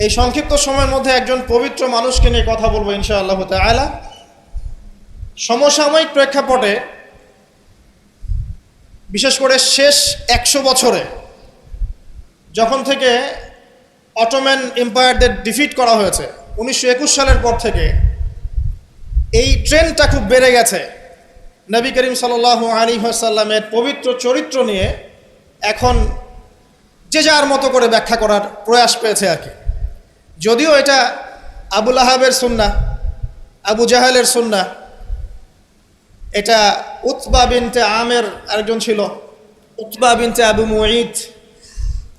এই সংক্ষিপ্ত সময়ের মধ্যে একজন পবিত্র মানুষকে নিয়ে কথা বলবো ইনশাআল্লাহ তাআলা। সমসাময়িক প্রেক্ষাপটে বিশেষ করে শেষ 100 বছরে যখন থেকে অটোম্যান এম্পায়ারদের ডিফিট করা হয়েছে 1921 সালের পর থেকে এই ট্রেন্ডটা খুব বেড়ে গেছে। নবী করিম সাল্লাল্লাহু আলাইহি ওয়াসাল্লামের পবিত্র চরিত্র নিয়ে এখন যে যার মতো করে ব্যাখ্যা করার প্রয়াস পেয়েছে আর কি। যদিও এটা আবু লাহাবের সুন্নাহ, আবু জাহেলের সুন্নাহ, এটা উতবা বিনতে আমের আরেকজন ছিল, উতবা বিনতে আবু মুঈদ,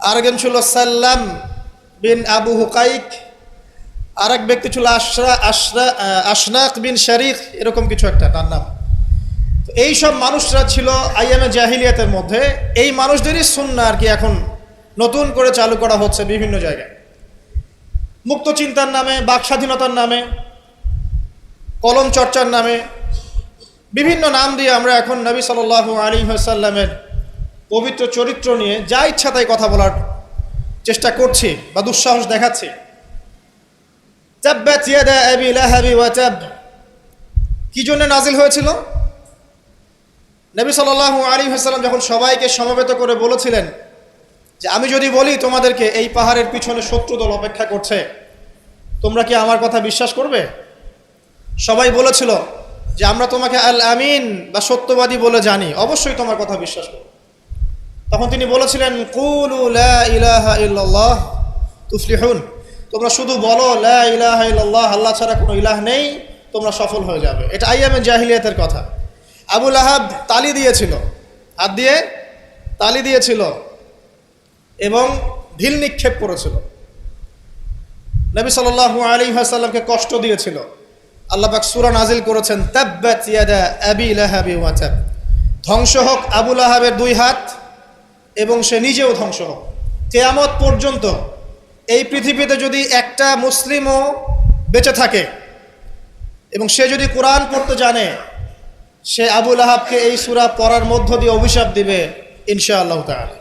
আরেকজন ছিল সাল্লাম বিন আবু হুকাইক, আরেক ব্যক্তি ছিল আশনাক বিন শারিক, এরকম কিছু একটা তার নাম। এই সব মানুষরা ছিল আইয়ামে জাহিলিয়াতের মধ্যে। এই মানুষদেরই সুন্নাহ আর কি এখন নতুন করে চালু করা হচ্ছে বিভিন্ন জায়গায়, মুক্ত চিন্তার নামে, বাক স্বাধীনতার নামে, কলম চর্চার নামে, বিভিন্ন নাম দিয়ে আমরা এখন নবী সাল্লাল্লাহু আলাইহি ওয়াসাল্লামের পবিত্র চরিত্র নিয়ে যা ইচ্ছা তাই কথা বলার চেষ্টা করছি বা দুঃসাহস দেখাচ্ছি। তাব্বাত ইয়াদা আবি লাহাবি ওয়া তাব কি জন্য নাজিল হয়েছিল? নবী সাল্লাল্লাহু আলাইহি ওয়াসাল্লাম যখন সবাইকে সমবেত করে বলেছিলেন যে আমি যদি বলি তোমাদেরকে এই পাহাড়ের পিছনে শত্রু দল অপেক্ষা করছে, তোমরা কি আমার কথা বিশ্বাস করবে? সবাই বলেছিল যে আমরা তোমাকে আল আমিন বা সত্যবাদী বলে জানি, অবশ্যই তোমার কথা বিশ্বাস করব। তখন তিনি বলেছিলেন কুলু লা ইলাহা ইল্লাল্লাহ তুফলিহুন, তোমরা শুধু বলো লা ইলাহা ইল্লাল্লাহ, আল্লাহ ছাড়া কোনো ইলাহ নেই, তোমরা সফল হয়ে যাবে। এটা আইয়ামে জাহিলিয়াতের কথা। আবু লাহাব তালি দিয়েছিল, হাত দিয়ে তালি দিয়েছিল এবং ঢিল নিক্ষেপ করেছিল, নবী সাল্লাল্লাহু আলাইহি ওয়াসাল্লামকে কষ্ট দিয়েছিল। আল্লাহ পাক সূরা নাজিল করেছেন তাব্বাত ইয়াদা আবি লাহাবি ওয়া তাব, ধ্বংস হোক আবু লাহাবের দুই হাত এবং সে নিজেও ধ্বংস হোক। কিয়ামত পর্যন্ত এই পৃথিবীতে যদি একটা মুসলিমও বেঁচে থাকে এবং সে যদি কোরআন পড়তে জানে, সে আবু লাহাবকে এই সূরা পড়ার মধ্য দিয়ে অভিশাপ দিবে ইনশাআল্লাহ তাআলা।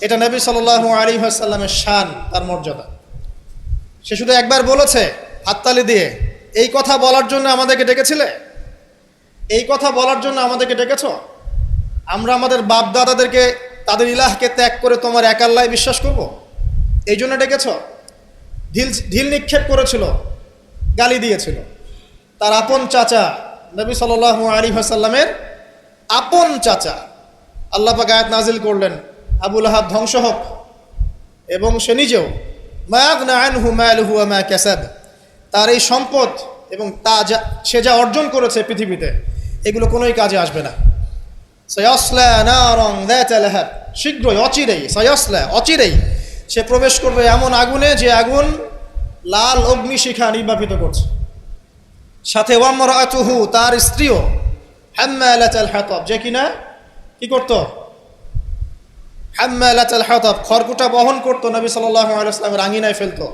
এটা নবী সাল্লাল্লাহু আলাইহি ওয়াসাল্লামের শান, তার মর্যাদা। সে শুধু একবার বলেছে হাততালি দিয়ে, এই কথা বলার জন্য আমাদেরকে ডেকেছিলে? এই কথা বলার জন্য আমাদেরকে ডেকেছ? আমরা আমাদের বাপ দাদাদেরকে, তাদের ইলাহকে ত্যাগ করে তোমার এক আল্লাহয় বিশ্বাস করব, এই জন্য ডেকেছ? ঢিল নিক্ষেপ করেছিল, গালি দিয়েছিল। তার আপন চাচা নবী সাল্লাল্লাহু আলাইহি ওয়াসাল্লামের আপন চাচা, আল্লাহ পাক আয়াত নাজিল করলেন আবু লাহাব ধ্বংস হোক এবং সে নিজেও মা আগনা আনহু মালুহু ওয়া মা কাসাব, তার এই সম্পদ এবং সে যা অর্জন করেছে পৃথিবীতে, এগুলো কোনোই কাজে আসবে না। সায়াসলা নারান যাতা লাহাব, শীঘ্রই অচিরেই সে প্রবেশ করবে এমন আগুনে যে আগুন লাল অগ্নিশিখা নির্বাপিত করছে। সাথে ওয়ামরাতুহু, তার স্ত্রীও, হাম্মালাতাল হাতাব, যে কিনা কি করত? হাম্মালাতাল হাতাব, খড়কুটা বহন করত, নবী সাল্লাল্লাহু আলাইহি ওয়াসাল্লামের আঙিনায় ফেলতো।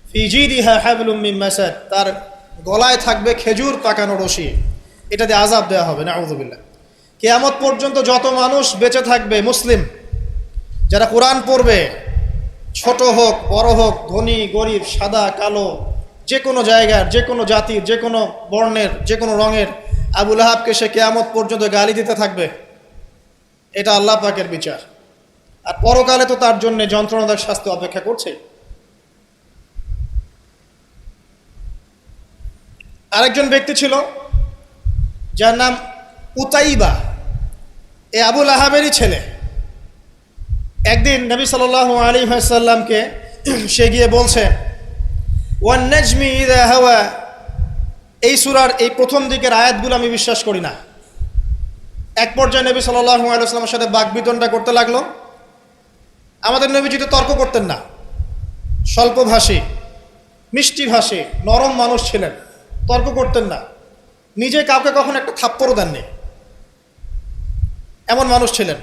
ফি জিদিহা হাবলুম মিন মাসাদ, তার গলায় থাকবে খেজুর পাকানো রশি, এটা দিয়ে আযাব দেওয়া হবে, নাউযুবিল্লাহ। কিয়ামত পর্যন্ত যত মানুষ বেঁচে থাকবে মুসলিম, যারা কোরআন পড়বে, ছোট হোক বড় হোক, ধনী গরিব, সাদা কালো, যে কোনো জায়গার, যে কোনো জাতির, যে কোনো বর্ণের, যে কোনো রঙের, আবু লাহাবকে সে কিয়ামত পর্যন্ত গালি দিতে থাকবে। এটা আল্লাহ পাকের বিচার। আর পরকালে তো তার জন্য যন্ত্রণাদায়ক শাস্তি অপেক্ষা করছে। আরেকজন ব্যক্তি ছিল যার নাম উতাইবা, এ আবু লাহাবেরই ছেলে। একদিন নবী সাল্লাল্লাহু আলাইহি ওয়াসাল্লামকে সে গিয়ে বলছে ওয়ান নাজমি ইযা হাওয়া, এই সূরার এই প্রথম দিকের আয়াতগুলো আমি বিশ্বাস করি না। এক পর্যায়ে নবী সাল্লাল্লাহু আলাইহি ওয়াসাল্লামের সাথে বাকবিতণ্ডা করতে লাগলো। আমাদের নবীজি তো তর্ক করতেন না, স্বল্পভাষী, মিষ্টিভাষী, নরম মানুষ ছিলেন, তর্ক করতেন না, নিজে কাউকে কখনো একটা থাপ্পড়ও দেননি, এমন মানুষ ছিলেন।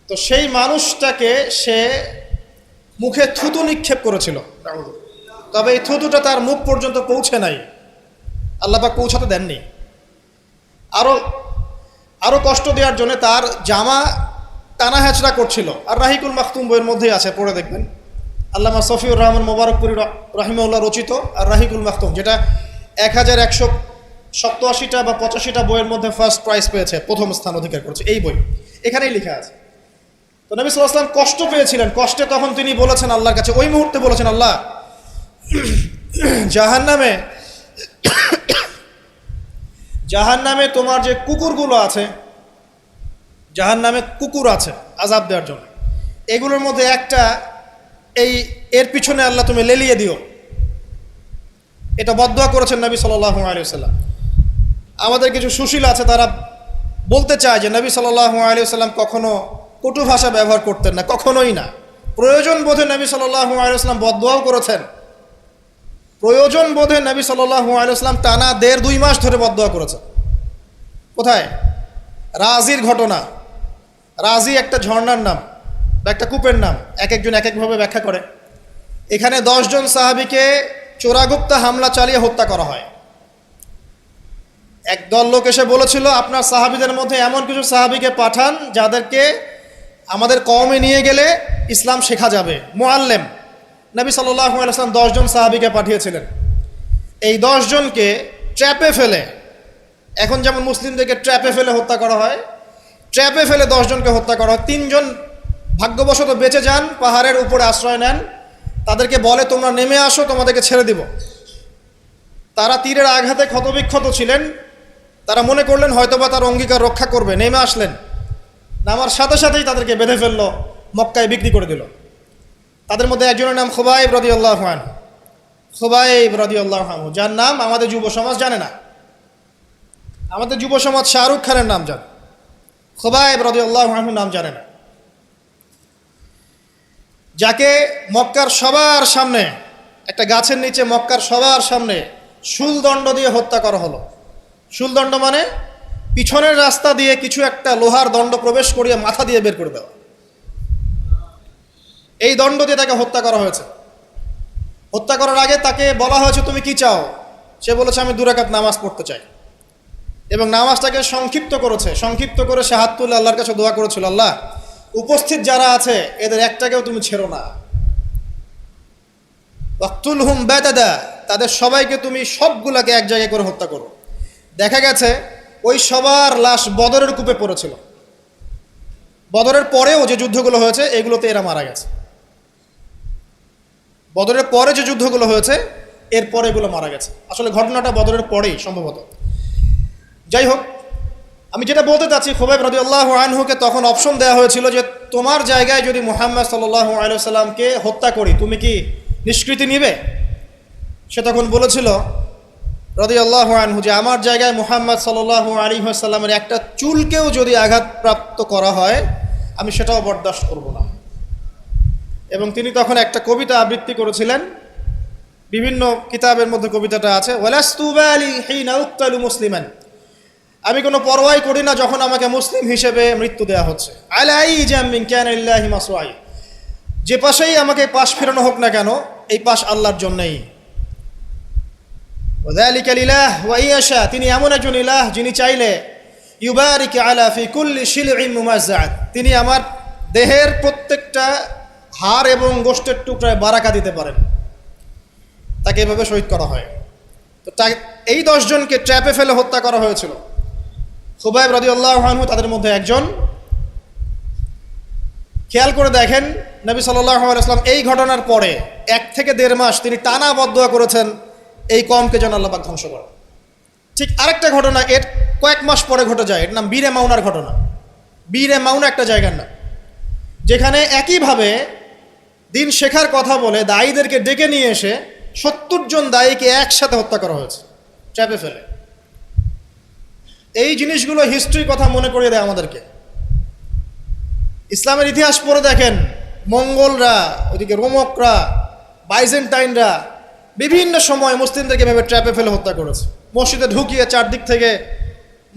তো সেই মানুষটাকে সে মুখে থুতু নিক্ষেপ করেছিল, তবে এই থুতুটা তার মুখ পর্যন্ত পৌঁছে নাই, আল্লাহ পাক পৌঁছাতে দেননি। আরো কষ্ট দেওয়ার জন্য তার জামা টানা হেঁচড়া করছিল। আর রাহিকুল মাখতুম বইয়ের মধ্যেই আছে, পড়ে দেখবেন। আল্লামা সফিউর রহমান মোবারকপুরি রাহিমাহুল্লাহ রচিত আর রাহিকুল মাখতুম, যেটা 1187টা বা 85টা বইয়ের মধ্যে ফার্স্ট প্রাইজ পেয়েছে, প্রথম স্থান অধিকার করেছে এই বই। এখানেই লেখা আছে। তো নবী সাল্লাল্লাহু আলাইহি ওয়াসাল্লাম কষ্ট পেয়েছিলেন। কষ্টে তখন তিনি বলেছেন আল্লাহর কাছে, ওই মুহূর্তে বলেছেন, আল্লাহ, জাহান্নামে তোমার যে কুকুরগুলো আছে, জাহান্নামে কুকুর আছে আযাব দেওয়ার জন্য, এগুলোর মধ্যে একটা এর পিছনে আল্লাহ তুমি লেলিয়ে দিও। এটা বদদুয়া করেছেন নবী সাল্লাল্লাহু আলাইহি ওয়াসাল্লাম। আমাদের কিছু সুশীল আছে, তারা বলতে চায় যে নবী সাল্লাল্লাহু আলাইহি ওয়াসাল্লাম কখনো কটু ভাষা ব্যবহার করতেন না, কখনোই না। প্রয়োজন বোধে নবী সাল্লাল্লাহু আলাইহি ওয়াসাল্লাম বদদুয়াও করেছেন। প্রয়োজন বোধে নবী সাল্লাল্লাহু আলাইহি ওয়াসাল্লাম টানা 1.5-2 মাস ধরে বদদুয়া করেছেন। কোথায়? রাজির ঘটনা। রাজি একটা ঝর্ণার নাম বা একটা কূপের নাম, এক একজন এক একভাবে ব্যাখ্যা করে। এখানে 10 জন সাহাবীকে চোরাগুপ্তা হামলা চালিয়ে হত্যা করা হয়। একদল লোক এসে বলেছিল, আপনার সাহাবীদের মধ্যে এমন কিছু সাহাবীকে পাঠান যাদেরকে আমাদের কওমে নিয়ে গেলে ইসলাম শেখা যাবে, মুআল্লিম। নবী সাল্লাল্লাহু আলাইহি ওয়াসাল্লাম 10 জন সাহাবীকে পাঠিয়েছিলেন। এই 10 জনকে ট্র্যাপে ফেলে, এখন যেমন মুসলিমদেরকে ট্র্যাপে ফেলে হত্যা করা হয়, ট্র্যাপে ফেলে 10 জনকে হত্যা করা হয়। 3 জন ভাগ্যবশত বেঁচে যান, পাহাড়ের উপরে আশ্রয় নেন। তাদেরকে বলে, তোমরা নেমে আসো, তোমাদেরকে ছেড়ে দিব। তারা তীরের আঘাতে ক্ষতবিক্ষত ছিলেন। তারা মনে করলেন হয়তোবা তার অঙ্গীকার রক্ষা করবে, নেমে আসলেন। নামার সাথে সাথেই তাদেরকে বেঁধে ফেললো, মক্কায় বিক্রি করে দিল। তাদের মধ্যে একজনের নাম খুবাইব রাদিয়াল্লাহু আনহু। খুবাইব রাদিয়াল্লাহু আনহু, যার নাম আমাদের যুব সমাজ জানে না। আমাদের যুব সমাজ শাহরুখ খানের নাম জানে, খুবাইব রাদিয়াল্লাহু আনহু নাম জানে না। যাকে মক্কার সবার সামনে, একটা গাছের নিচে মক্কার সবার সামনে শুলদণ্ড দিয়ে হত্যা করা হলো। শুলদণ্ড মানে পিছনের রাস্তা দিয়ে কিছু একটা লোহার দণ্ড প্রবেশ করিয়ে মাথা দিয়ে বের করে দেওয়া। এই দণ্ড দিয়ে তাকে হত্যা করা হয়েছে। হত্যা করার আগে তাকে বলা হয়েছে, তুমি কি চাও? সে বলেছে, আমি 2 রাকাত নামাজ পড়তে চাই। এবং নামাজটাকে সংক্ষিপ্ত করেছে। সংক্ষিপ্ত করে সে হাত তুলে আল্লাহর কাছে দোয়া করেছিল, আল্লাহ, উপস্থিত যারা আছে এদের একটাকেও তুমি ছেড়ো না। ওয়াকতুলহুম বাদাদা, তাদের সবাইকে তুমি সবগুলাকে এক জায়গায় করে হত্যা করো। দেখা গেছে ওই সবার লাশ বদরের কূপে পড়েছিল। বদরের পরেও যে যুদ্ধগুলো হয়েছে এগুলোতে এরা মারা গেছে। বদরের পরে যে যুদ্ধগুলো হয়েছে এর পরে এগুলো মারা গেছে। আসলে ঘটনাটা বদরের পরেই সম্ভবত। যাই হোক, আমি যেটা বলতে চাচ্ছি, খুবাইব রাদিয়াল্লাহু আনহুকে তখন অপশন দেওয়া হয়েছিল যে তোমার জায়গায় যদি মুহাম্মদ সাল্লাল্লাহু আলাইহি ওয়াসাল্লামকে হত্যা করি, তুমি কি নিষ্কৃতি নিবে? সে তখন বলেছিল রাদিয়াল্লাহু আনহু যে আমার জায়গায় মুহাম্মদ সাল্লাল্লাহু আলাইহি ওয়াসাল্লামের একটা চুলকেও যদি আঘাতপ্রাপ্ত করা হয় আমি সেটাও বরদাস্ত করব না। এবং তিনি তখন একটা কবিতা আবৃত্তি করেছিলেন, বিভিন্ন কিতাবের মধ্যে কবিতাটা আছে, ওয়ালাস্তু বালি হিনা উক্তালু মুসলিমান, আমি কোনো পরোয়াই করি না যখন আমাকে মুসলিম হিসেবে মৃত্যু দেওয়া হচ্ছে। আলাই জামিন কানাল্লাহি মাসওয়াই, যে পাশেই আমাকে পাশ ফেরানো হোক না কেন, এই পাশ আল্লাহর জন্যই। ওয়াযালিকা লিলাহ ওয়া ইয়াশা, তিনি এমন একজন ইলাহ যিনি চাইলে ইউবারিক আলা ফি কুল্লি শিলইন মুমাজ্জাত, তিনি আমার দেহের প্রত্যেকটা হাড় এবং গোশতের টুকরায় বারাকা দিতে পারেন। তাকে এভাবে শহীদ করা হয়। তো এই 10 জনকে ট্র্যাপে ফেলে হত্যা করা হয়েছিল। খুবাইব রাদিয়াল্লাহু আনহু তাদের মধ্যে একজন। খেয়াল করে দেখেন, নবী সাল্লাল্লাহু আলাইহি ওয়াসাল্লাম এই ঘটনার পরে 1 থেকে 1.5 মাস তিনি টানা বদদুয়া করেছেন এই কওমকে যেন আল্লাহ পাক ধ্বংস করে। ঠিক আরেকটা ঘটনা এর কয়েক মাস পরে ঘটে যায়, এর নাম বীরে মাউনার ঘটনা। বীরে মাউনা একটা জায়গার নাম, যেখানে একইভাবে দিন শেখার কথা বলে দায়ীদেরকে ডেকে নিয়ে এসে 70 জন দায়ীকে একসাথে হত্যা করা হয়েছে ট্র্যাপে ফেলে। এই জিনিসগুলো হিস্ট্রির কথা মনে করিয়ে দেয় আমাদেরকে। ইসলামের ইতিহাস পড়ে দেখেন, মঙ্গলরা, ওইদিকে রোমকরা, বাইজেন্টাইনরা বিভিন্ন সময় মুসলিমদেরকে ভেবে ট্র্যাপে ফেলে হত্যা করেছে। মসজিদে ঢুকিয়ে চারদিক থেকে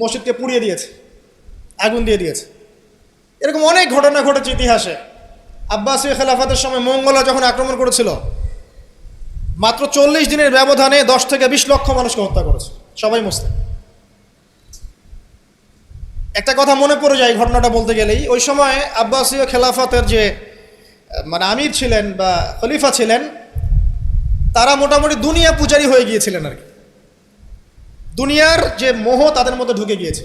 মসজিদকে পুড়িয়ে দিয়েছে, আগুন দিয়ে দিয়েছে। এরকম অনেক ঘটনা ঘটেছে ইতিহাসে। আব্বাসীয় খেলাফতের সময় মঙ্গলরা যখন আক্রমণ করেছিল, মাত্র 40 দিনের ব্যবধানে 10 থেকে 20 লক্ষ মানুষকে হত্যা করেছে, সবাই মুসলিম। একটা কথা মনে পড়ে যায় ঘটনাটা বলতে গেলেই, ওই সময় আব্বাসীয় খেলাফতের যে মানে আমির ছিলেন বা খলিফা ছিলেন, তারা মোটামুটি দুনিয়া পূজারী হয়ে গিয়েছিলেন আর কি। দুনিয়ার যে মোহ তাদের মধ্যে ঢুকে গিয়েছে,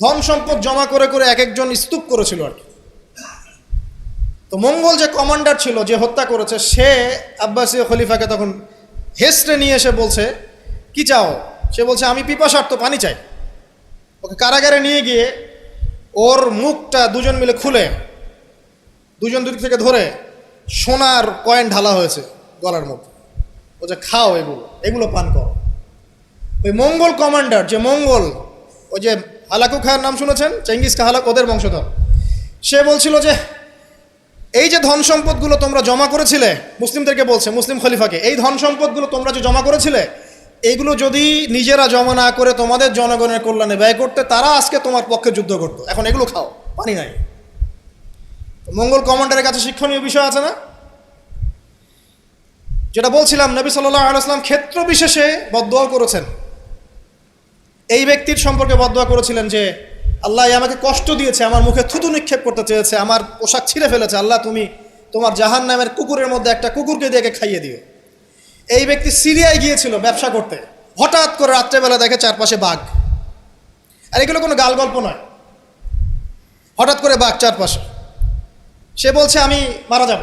ধন সম্পদ জমা করে করে এক একজন স্তূপ করেছিল আর কি। তো মঙ্গল যে কমান্ডার ছিল, যে হত্যা করেছে, সে আব্বাসীয় খলিফাকে তখন হেসড়ে নিয়ে এসে বলছে, কি চাও? সে বলছে, আমি পিপাসার্ত, পানি চাই। ওকে কারাগারে নিয়ে গিয়ে ওর মুখটা দুজন মিলে খুলে, দুজন দুদিক থেকে ধরে সোনার কয়েন ঢালা হয়েছে গলার মধ্যে। ও যে খাও, এগুলো পান করো। ওই মঙ্গল কমান্ডার, যে মঙ্গল, ওই যে হালাকু খায়ের নাম শুনেছেন, চেঙ্গিস খা হালাক, ওদের বংশধর, সে বলছিল যে এই যে ধন সম্পদগুলো তোমরা জমা করেছিলে, মুসলিমদেরকে বলছে, মুসলিম খলিফাকে, এই ধন সম্পদগুলো তোমরা যে জমা করেছিলে, এইগুলো যদি নিজেরা জমা না করে তোমাদের জনগণের কল্যাণে ব্যয় করতে, তারা আজকে তোমার পক্ষে যুদ্ধ করতো। এখন এগুলো খাও, পানি নাই। মঙ্গল কমান্ডারের কাছে শিক্ষণীয় বিষয় আছে না? যেটা বলছিলাম, নবী সাল্লাল্লাহু আলাইহি ওয়াসাল্লাম ক্ষেত্র বিশেষে বদদোয়া করেছেন। এই ব্যক্তির সম্পর্কে বদদোয়া করেছিলেন যে আল্লাহ আমাকে কষ্ট দিয়েছে, আমার মুখে থুতু নিক্ষেপ করতে চেয়েছে, আমার পোশাক ছিঁড়ে ফেলেছে, আল্লাহ তুমি তোমার জাহান্নামের কুকুরের মধ্যে একটা কুকুরকে দিয়ে খাইয়ে দিও। এই ব্যক্তি সিরিয়ায় গিয়েছিল ব্যবসা করতে, হঠাৎ করে রাত্রেবেলা দেখে চারপাশে বাঘ। আর এগুলো কোনো গাল গল্প নয়, হঠাৎ করে বাঘ চারপাশে। সে বলছে আমি মারা যাব।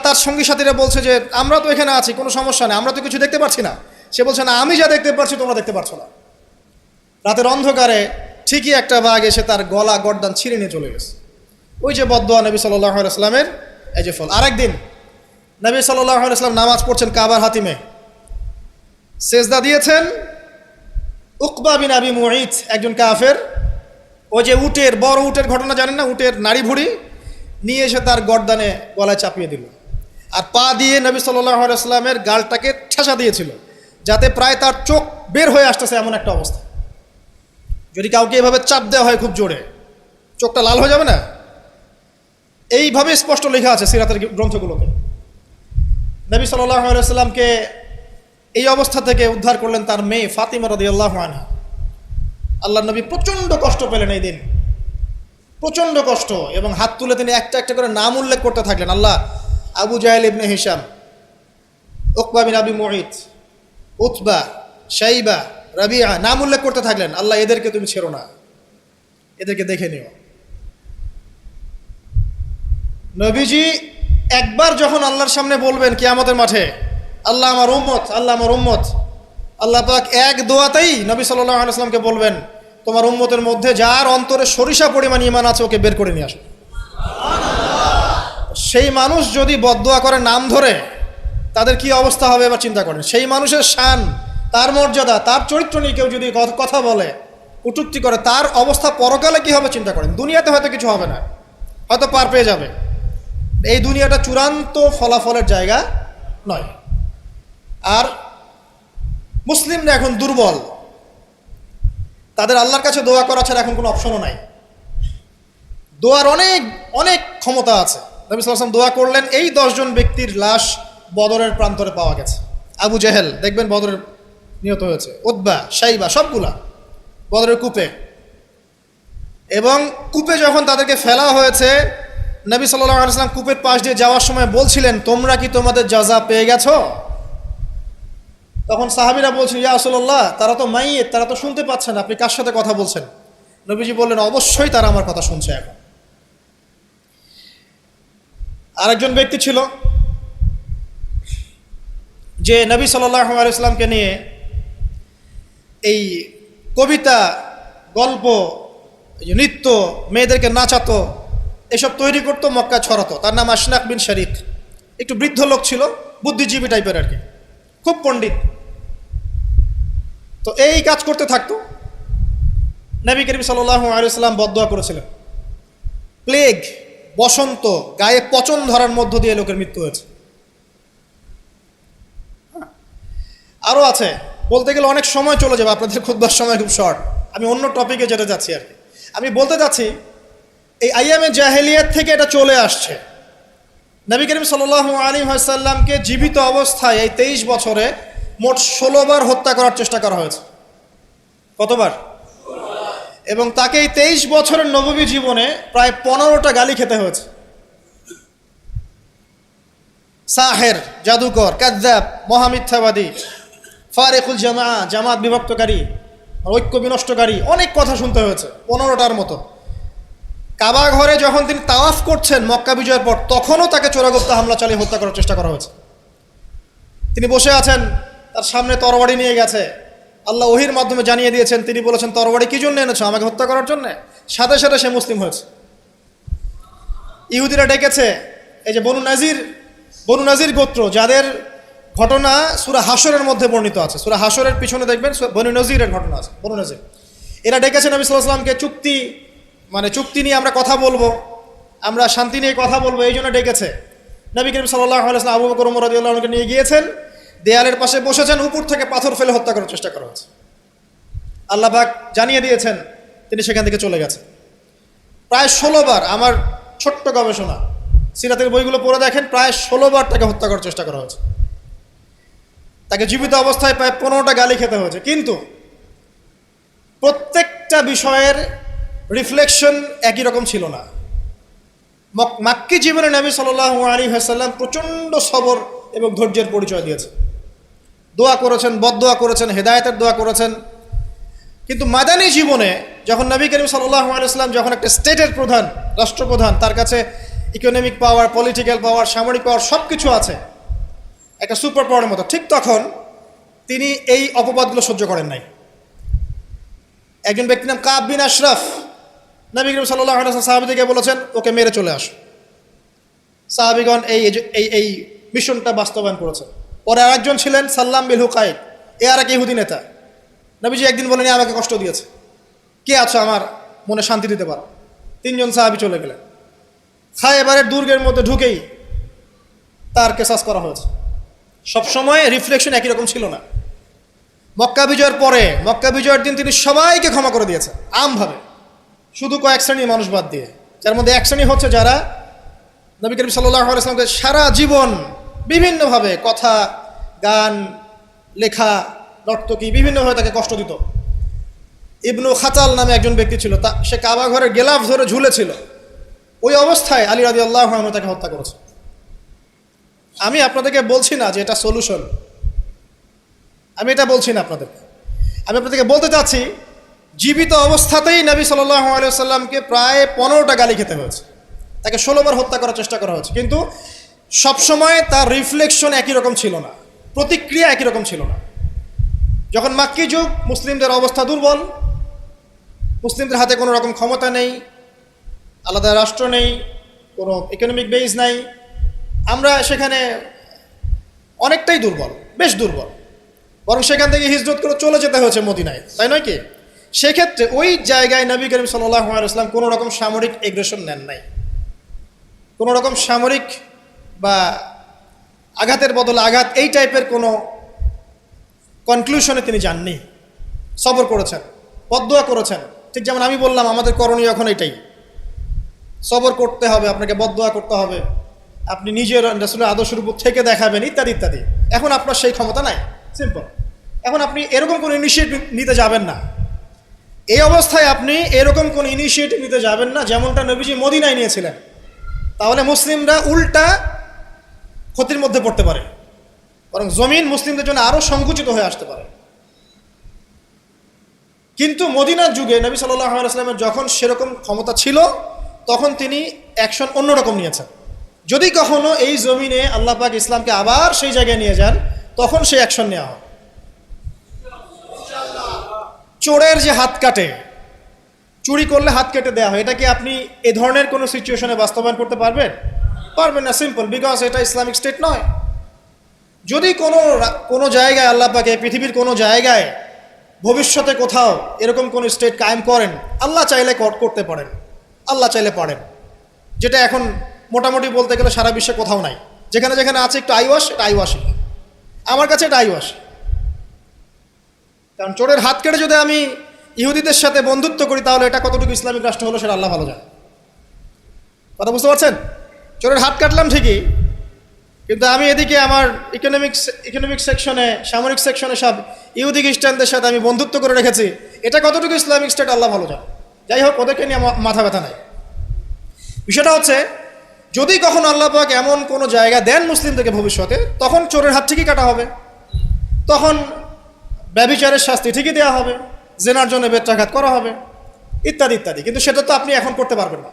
তার সঙ্গী সাথীরা বলছে যে আমরা তো এখানে আছি, কোনো সমস্যা নেই, আমরা তো কিছু দেখতে পাচ্ছি না। সে বলছে না, আমি যা দেখতে পাচ্ছি তোমরা দেখতে পাচ্ছ না। রাতের অন্ধকারে ঠিকই একটা বাঘ এসে তার গলা গর্দান ছিঁড়ে নিয়ে চলে গেছে। ওই যে বদদোয়া নবী সাল্লাল্লাহু আলাইহি ওয়াসাল্লামের, এই যে ফল। আরেকদিন নবী সাল্লাল্লাহু আলাইহি ওয়াসাল্লাম নামাজ পড়ছেন কাবার হাতিমে, সেজদা দিয়েছেন। উকবা বিন আবি মুঈত, একজন কাফের, ওই যে উটের, বড় উটের ঘটনা জানেন না, উটের নাড়ি ভুড়ি নিয়ে এসে তার গর্দানে গলায় চাপিয়ে দিল, আর পা দিয়ে নবী সাল্লাল্লাহু আলাইহি ওয়াসাল্লামের গালটাকে ঠেসা দিয়েছিল, যাতে প্রায় তার চোখ বের হয়ে আসতেছে এমন একটা অবস্থা। যদি কাউকে এভাবে চাপ দেওয়া হয় খুব জোরে, চোখটা লাল হয়ে যাবে না? এইভাবে স্পষ্ট লেখা আছে সিরাতের গ্রন্থগুলোতে। নবী সাল্লাল্লাহু আলাইহি ওয়াসাল্লামকে এই অবস্থা থেকে উদ্ধার করলেন তার মেয়ে ফাতিমা রাদিয়াল্লাহু আনহা। আল্লাহর নবী প্রচণ্ড কষ্ট পেলেন এই দিন, প্রচণ্ড কষ্ট, এবং হাত তুলে তিনি একটা একটা করে নাম উল্লেখ করতে থাকলেন। আল্লাহ, আবু জাহেল ইবনে হিশাম, উকবা বিন আবি মুঈত, উতবা, শাইবা, রাবিআ, নাম উল্লেখ করতে থাকলেন। আল্লাহ, এদেরকে তুমি ছেড়ো না, এদেরকে দেখে নিও। নবীজি একবার যখন আল্লাহর সামনে বলবেন কিয়ামতের মাঠে, আল্লাহ আমার উম্মত, আল্লাহ আমার উম্মত, আল্লাহ পাক এক দোয়াতেই নবী সাল্লাল্লাহু আলাইহি ওয়াসাল্লামকে বলবেন, তোমার উম্মতের মধ্যে যার অন্তরে সরিষা পরিমাণ ঈমান আছে ওকে বের করে নিয়ে আসো। সেই মানুষ যদি বদদোয়া করে নাম ধরে, তাদের কি অবস্থা হবে এবার চিন্তা করেন। সেই মানুষের শান, তার মর্যাদা, তার চরিত্র নিয়ে কেউ যদি কথা বলে, কটূক্তি করে, তার অবস্থা পরকালে কি হবে চিন্তা করেন। দুনিয়াতে হয়তো কিছু হবে না, হয়তো পার পেয়ে যাবে, এই দুনিয়াটা চূড়ান্ত ফলাফলের জায়গা নয়। আর মুসলিমরা এখন দুর্বল, তাদের আল্লাহর কাছে দোয়া করা ছাড়া এখন কোনো অপশনও নাই। দোয়ার অনেক অনেক ক্ষমতা আছে। নবী সাল্লাল্লাহু আলাইহি ওয়াসাল্লাম দোয়া করলেন, এই 10 জন ব্যক্তির লাশ বদরের প্রান্তরে পাওয়া গেছে। আবু জেহেল দেখবেন বদরের নিহত হয়েছে, উতবা, শাইবা, সবগুলা বদরের কূপে। এবং কূপে যখন তাদেরকে ফেলা হয়েছে, নবী সাল্লাল্লাহু আলাইহি ওয়াসাল্লাম কূপের পাশ দিয়ে যাওয়ার সময় বলছিলেন, তোমরা কি তোমাদের জাযা পেয়ে গেছো? তখন সাহাবীরা বলছেন, ইয়া রাসূলুল্লাহ, তারা তো মাইয়িত, তারা তো শুনতে পাচ্ছে না, আপনি কার সাথে কথা বলছেন? নবীজি বললেন, অবশ্যই তারা আমার কথা শুনছে এখন। আরেকজন ব্যক্তি ছিল যে নবী সাল্লাল্লাহু আলাইহি ওয়াসাল্লামকে নিয়ে এই কবিতা, গল্প, নৃত্য, মেয়েদেরকে নাচাতো, এসব তৈরি করতো, মক্কা ছড়াতো। তার নাম আশনাক বিন শারিক। একটু বৃদ্ধ লোক ছিল, বুদ্ধিজীবী টাইপের আর কি, খুব পণ্ডিত। তো এই কাজ করতে থাকতো। নবী করিম সাল্লাল্লাহু আলাইহি ওয়াসাল্লাম বদদোয়া করেছিলেন, প্লেগ, বসন্ত, গায়ে পচন ধরার মধ্য দিয়ে লোকের মৃত্যু হয়েছে। আরও আছে, বলতে গেলে অনেক সময় চলে যাবে, আপনাদের খুতবার সময় খুব শর্ট। আমি অন্য টপিকে যেতে যাচ্ছি আর কি। আমি বলতে যাচ্ছি, এই আইয়ামে জাহেলিয়াত থেকে এটা চলে আসছে। নবী করিম সাল্লাল্লাহু আলাইহি ওয়াসাল্লামকে জীবিত অবস্থায় এই 23 বছরে মোট 16 বার হত্যা করার চেষ্টা করা হয়েছে। কতবার? এবং তাকে এই 23 বছরের নববী জীবনে প্রায় 15টা গালি খেতে হয়েছে। সাহের, জাদুকর, কাযযাব, মহামিথ্যাবাদী, ফারিকুল জামাত বিভক্তকারী, ঐক্য বিনষ্টকারী, অনেক কথা শুনতে হয়েছে, 15টার মতো। কাবা ঘরে যখন তিনি তাওয়াফ করছেন মক্কা বিজয়ের পর, তখনও তাকে চোরাগুপ্ত হামলা চালিয়ে হত্যা করার চেষ্টা করা হয়েছে। তিনি বসে আছেন, তার সামনে তরবারি নিয়ে গেছে, আল্লাহ ওহির মাধ্যমে জানিয়ে দিয়েছেন, তিনি বলেছেন তরবারি কি জন্য এনেছো? আমাকে হত্যা করার জন্যে। সাথে সাথে সে মুসলিম হয়েছে। ইহুদিরা ডেকেছে, এই যে বনু নাজির গোত্র, যাদের ঘটনা সূরা হাশরের মধ্যে বর্ণিত আছে, সূরা হাশরের পিছনে দেখবেন বনু নজিরের ঘটনা আছে। বনু নজির এরা ডেকেছে নবী সাল্লাল্লাহু আলাইহি ওয়াসাল্লামকে, চুক্তি নিয়ে আমরা কথা বলবো, আমরা শান্তি নিয়ে কথা বলবো, এই জন্য ডেকেছে। নবী করিম সাল্লাল্লাহু আলাইহি ওয়াসাল্লাম আবু বকর ওমর রাদিয়াল্লাহু আনহুকে নিয়ে গিয়েছেন, দেয়ালের পাশে বসেছেন, উপর থেকে পাথর ফেলে হত্যা করার চেষ্টা করা হয়েছে। আল্লাহ পাক জানিয়ে দিয়েছেন, তিনি সেখান থেকে চলে গেছেন। প্রায় 16 বার, আমার ছোট্ট গবেষণা, সিরাতের বইগুলো পড়ে দেখেন, প্রায় 16 বার তাকে হত্যা করার চেষ্টা করা হয়েছে। তাকে জীবিত অবস্থায় প্রায় 15টা গালি খেতে হয়েছে। কিন্তু প্রত্যেকটা বিষয়ের রিফ্লেকশন একই রকম ছিল না। মাক্কি জীবনে নবী সাল্লাল্লাহু আলাইহি ওয়াসাল্লাম প্রচণ্ড সবর এবং ধৈর্যের পরিচয় দিয়েছে। দোয়া করেছেন, বদদোয়া করেছেন, হেদায়েতের দোয়া করেছেন। কিন্তু মাদানী জীবনে যখন নবী করিম সাল্লাল্লাহু আলাইহি ওয়াসাল্লাম যখন একটা স্টেটের প্রধান, রাষ্ট্রপ্রধান, তার কাছে ইকোনমিক পাওয়ার, পলিটিক্যাল পাওয়ার, সামরিক পাওয়ার সব কিছু আছে, একটা সুপার পাওয়ারের মতো, ঠিক তখন তিনি এই অপবাদগুলো সহ্য করেন নাই। একজন ব্যক্তির নাম কাব বিন আশরাফ, নবী করিম সাল্লাল্লাহু আলাইহি ওয়াসাল্লাম সাহাবীদেরকে বলেছেন, ওকে মেরে চলে আসো। সাহাবীগণ এই মিশনটা বাস্তবায়ন করেছেন। পরে আরেকজন ছিলেন সাল্লাম বিল হুকাইক, আর এক ইহুদি নেতা। নবীজি একদিন বলেন, আমাকে কষ্ট দিয়েছে, কে আছো আমার মনে শান্তি দিতে পারো? 3 জন সাহাবী চলে গেলেন। খায়বারের দুর্গের মধ্যে ঢুকেই তার কেসাস করা হয়েছে। সবসময় রিফ্লেকশন একই রকম ছিল না। মক্কা বিজয়ের পরে, মক্কা বিজয়ের দিন তিনি সবাইকে ক্ষমা করে দিয়েছেন আমভাবে, শুধু কয়েক শ্রেণীর মানুষ বাদ দিয়ে, যার মধ্যে এক শ্রেণী হচ্ছে যারা নবী করিম সাল্লাল্লাহু আলাইহি ওয়াসাল্লামকে সারা জীবন বিভিন্নভাবে কথা, গান, লেখা, নর্তকী বিভিন্নভাবে তাকে কষ্ট দিত। ইবনু খাতাল নামে একজন ব্যক্তি ছিল, সে কাবা ঘরের গেলাফ ধরে ঝুলেছিল। ওই অবস্থায় আলী রাদিয়াল্লাহু আনহু তাকে হত্যা করেছে। আমি আপনাদেরকে বলছি না যে এটা সলিউশন, আমি এটা বলছি না আপনাদেরকে। আমি আপনাদেরকে বলতে চাচ্ছি, জীবিত অবস্থাতেই নবী সাল্লাল্লাহু আলাইহি ওয়াসাল্লামকে প্রায় 15টা গালি খেতে হয়েছে, তাকে 16 বার হত্যা করার চেষ্টা করা হয়েছে। কিন্তু সবসময় তার রিফ্লেকশন একই রকম ছিল না, প্রতিক্রিয়া একই রকম ছিল না। যখন মাক্কি যুগ, মুসলিমদের অবস্থা দুর্বল, মুসলিমদের হাতে কোনো রকম ক্ষমতা নেই, আলাদা রাষ্ট্র নেই, কোনো ইকোনমিক বেস নাই, আমরা সেখানে অনেকটাই দুর্বল, বেশ দুর্বল। বরং সেখান থেকে হিজরত করে চলে যেতে হয়েছে মদিনায়, তাই নয় কি? সেক্ষেত্রে ওই জায়গায় নবী করিম সাল্লাল্লাহু আলাইহি ওয়াসাল্লাম কোনো রকম সামরিক এগ্রেশন নেন নাই, কোনো রকম সামরিক বা আঘাতের বদলে আঘাত, এই টাইপের কোনো কনক্লুশনে তিনি যাননি। সবর করেছেন, বদদোয়া করেছেন। ঠিক যেমন আমি বললাম, আমাদের করণীয় এখন এটাই, সবর করতে হবে, আপনাকে বদদোয়া করতে হবে, আপনি নিজের রাসূলের আদর্শের উপর থেকে দেখাবেন, ইত্যাদি ইত্যাদি। এখন আপনার সেই ক্ষমতা নাই, সিম্পল। এখন আপনি এরকম কোনো ইনিশিয়েটিভ নিতে যাবেন না। এই অবস্থায় আপনি এরকম কোনো ইনিশিয়েটিভ নিতে যাবেন না যেমনটা নবীজি মদিনায় নিয়েছিলেন। তাহলে মুসলিমরা উল্টা ক্ষতির মধ্যে পড়তে পারে, বরং জমিন মুসলিমদের জন্য আরও সংকুচিত হয়ে আসতে পারে। কিন্তু মদিনার যুগে নবী সাল্লাল্লাহু আলাইহি ওয়াসাল্লামের যখন সেরকম ক্ষমতা ছিল, তখন তিনি অ্যাকশন অন্যরকম নিয়েছেন। যদি কখনো এই জমিনে আল্লাহ পাক ইসলামকে আবার সেই জায়গায় নিয়ে যান, তখন সেই অ্যাকশন নেওয়া হয়। চোরের যে হাত কাটে, চুরি করলে হাত কেটে দেওয়া হয়, এটা কি আপনি এ ধরনের কোনো সিচুয়েশনে বাস্তবায়ন করতে পারবেন? পারবেন না, সিম্পল, বিকজ এটা ইসলামিক স্টেট নয়। যদি কোনো জায়গায় আল্লাহ পাক পৃথিবীর কোনো জায়গায় ভবিষ্যতে কোথাও এরকম কোনো স্টেট কায়েম করেন, আল্লাহ চাইলে করতে পারেন, আল্লাহ চাইলে পারেন, যেটা এখন মোটামুটি বলতে গেলে সারা বিশ্বে কোথাও নাই। যেখানে যেখানে আছে একটু আইওয়াশ, এটা আইওয়াশই, আমার কাছে এটা আইওয়াশ। কারণ চোরের হাত কেটে যদি আমি ইহুদিদের সাথে বন্ধুত্ব করি, তাহলে এটা কতটুকু ইসলামিক রাষ্ট্র হলো সেটা আল্লাহ ভালো জানে। কথা বুঝতে পারছেন? চোরের হাত কাটলাম ঠিকই, কিন্তু আমি এদিকে আমার ইকোনমিক সেকশনে, সামরিক সেকশনে সব ইহুদি খ্রিস্টানদের সাথে আমি বন্ধুত্ব করে রেখেছি, এটা কতটুকু ইসলামিক স্টেট আল্লাহ ভালো জানে। যাই হোক, ওদেরকে নিয়ে মাথা ব্যথা নাই। বিষয়টা হচ্ছে, যদি কখনো আল্লাহ পাক এমন কোনো জায়গা দেন মুসলিমদেরকে ভবিষ্যতে, তখন চোরের হাত ঠিকই কাটা হবে, তখন ব্যভিচারের শাস্তি ঠিকই দেওয়া হবে, জেনার জন্য বেত্রাঘাত করা হবে, ইত্যাদি ইত্যাদি। কিন্তু সেটা তো আপনি এখন করতে পারবেন না।